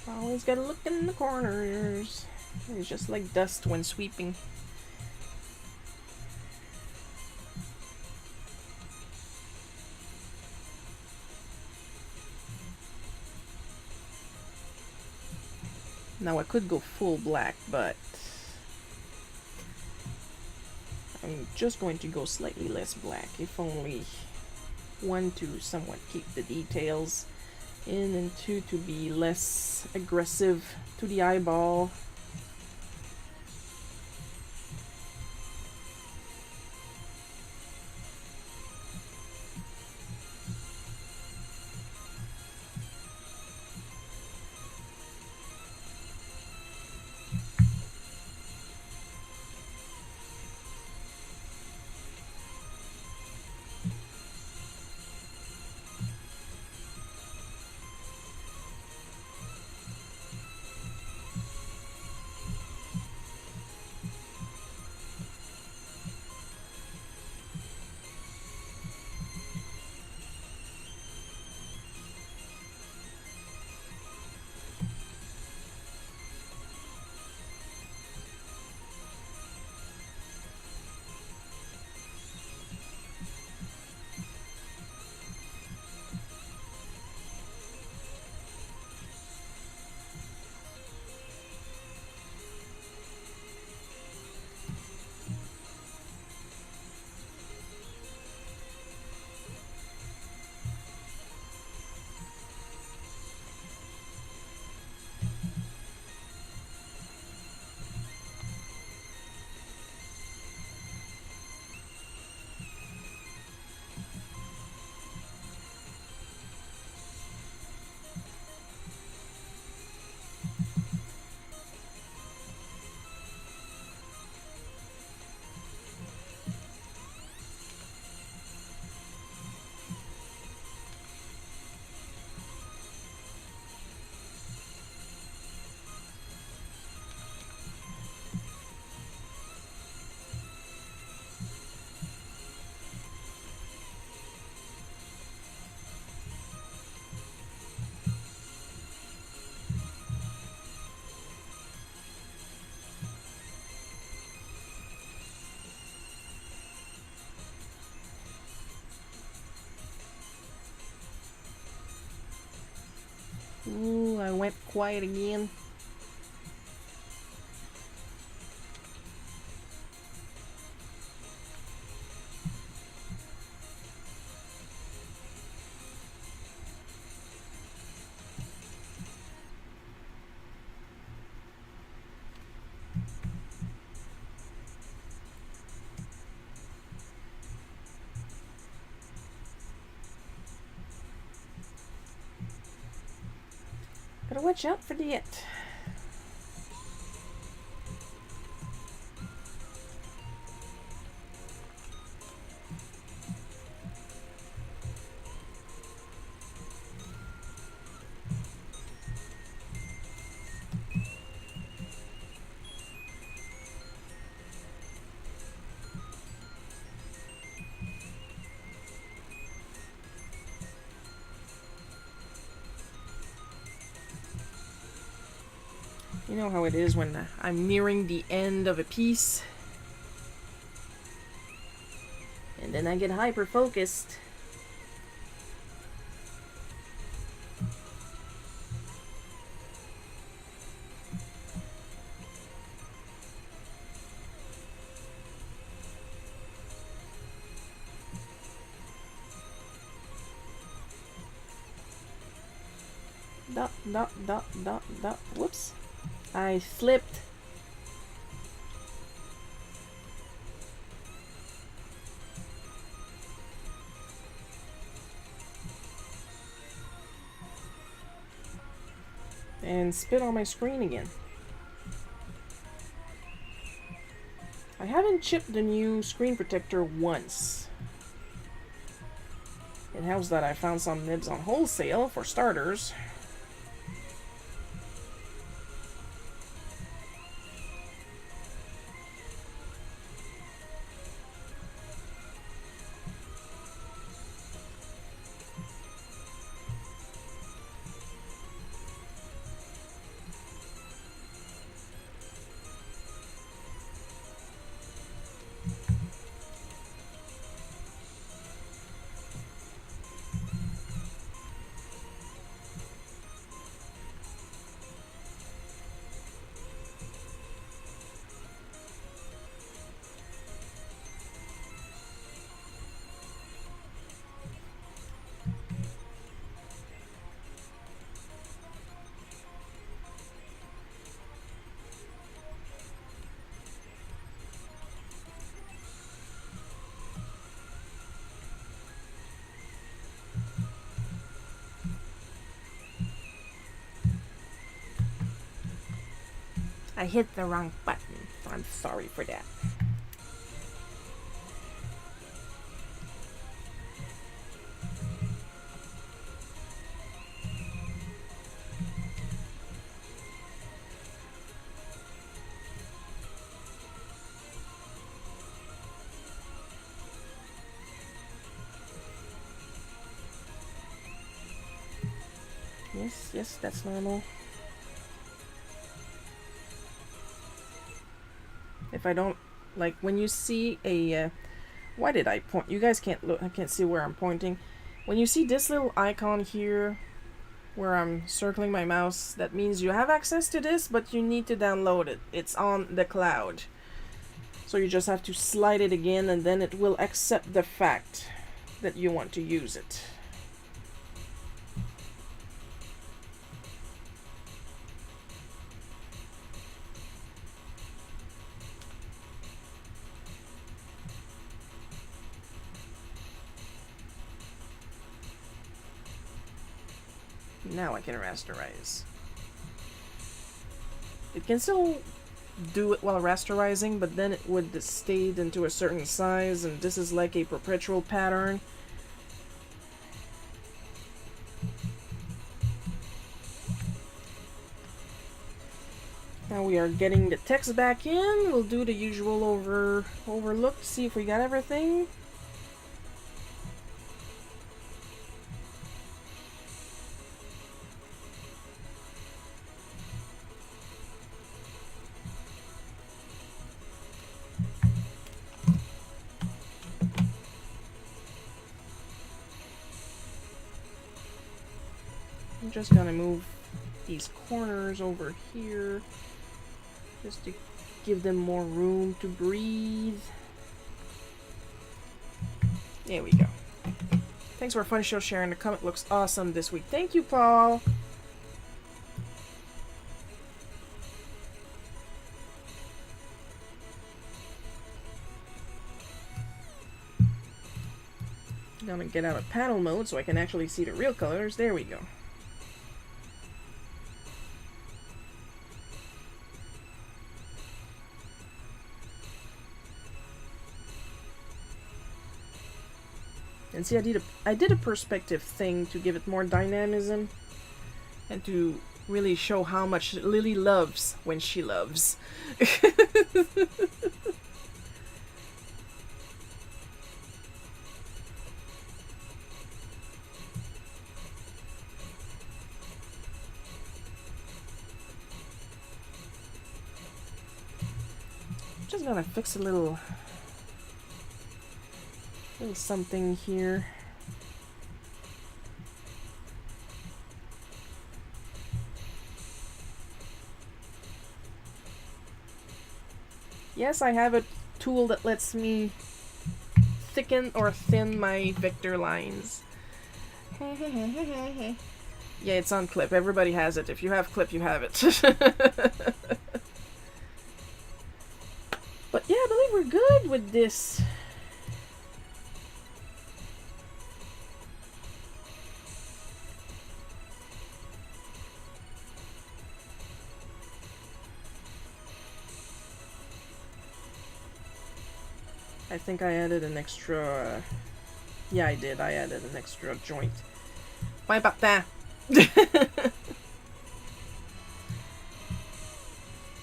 Always gotta look in the corners. It's just like dust when sweeping. Now I could go full black, but I'm just going to go slightly less black, if only one, to somewhat keep the details in, and two, to be less aggressive to the eyeball. Ooh, I went quiet again. Gotta watch out for that. You know how it is when I'm nearing the end of a piece, and then I get hyper focused. Dot, dot, dot, dot, dot. Whoops. I flipped. And spit on my screen again. I haven't chipped the new screen protector once. It helps that I found some nibs on wholesale, for starters. I hit the wrong button. I'm sorry for that. Yes, that's normal. If I don't, like, when you see a, why did I point? You guys can't look, I can't see where I'm pointing. When you see this little icon here, where I'm circling my mouse, that means you have access to this, but you need to download it. It's on the cloud. So you just have to slide it again, and then it will accept the fact that you want to use it. Now I can rasterize. It can still do it while rasterizing, but then it would stay into a certain size, and this is like a perpetual pattern. Now we are getting the text back in. We'll do the usual overlook to see if we got everything. I'm just gonna move these corners over here just to give them more room to breathe. There we go. Thanks for a fun show sharing. The comic looks awesome this week. Thank you, Paul. I'm gonna get out of panel mode so I can actually see the real colors. There we go. And see, I did a perspective thing to give it more dynamism and to really show how much Lily loves when she loves. Just gonna fix a little something here. Yes, I have a tool that lets me thicken or thin my vector lines. Yeah, it's on Clip. Everybody has it. If you have Clip, you have it. But yeah, I believe we're good with this. I think I added an extra... yeah, I did. I added an extra joint. Why about that?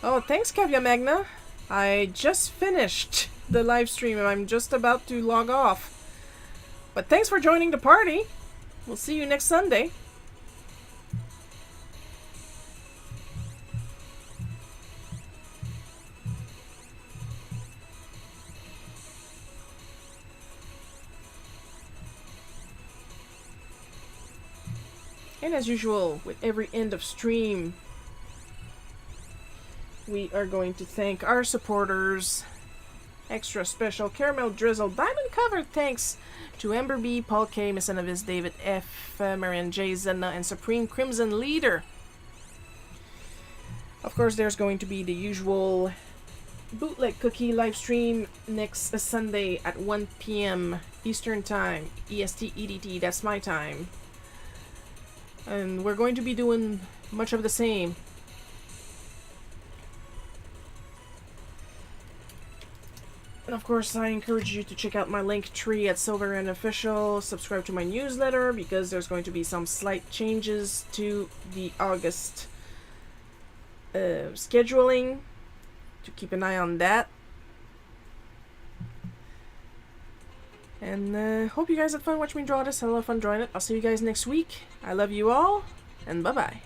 Oh, thanks, Kavya Magna. I just finished the live stream and I'm just about to log off. But thanks for joining the party. We'll see you next Sunday. And as usual, with every end of stream, we are going to thank our supporters. Extra special Caramel Drizzle Diamond Cover thanks to Amber B, Paul K, Miss Anavis, David F, Marian J, Zenna, and Supreme Crimson Leader. Of course, there's going to be the usual Bootleg Cookie live stream next Sunday at 1 p.m. Eastern Time, EST, EDT, that's my time. And we're going to be doing much of the same. And of course, I encourage you to check out my link tree at Silver and Official. Subscribe to my newsletter because there's going to be some slight changes to the August scheduling. To keep an eye on that. And hope you guys had fun watching me draw this. I had a lot of fun drawing it. I'll see you guys next week. I love you all, and bye-bye.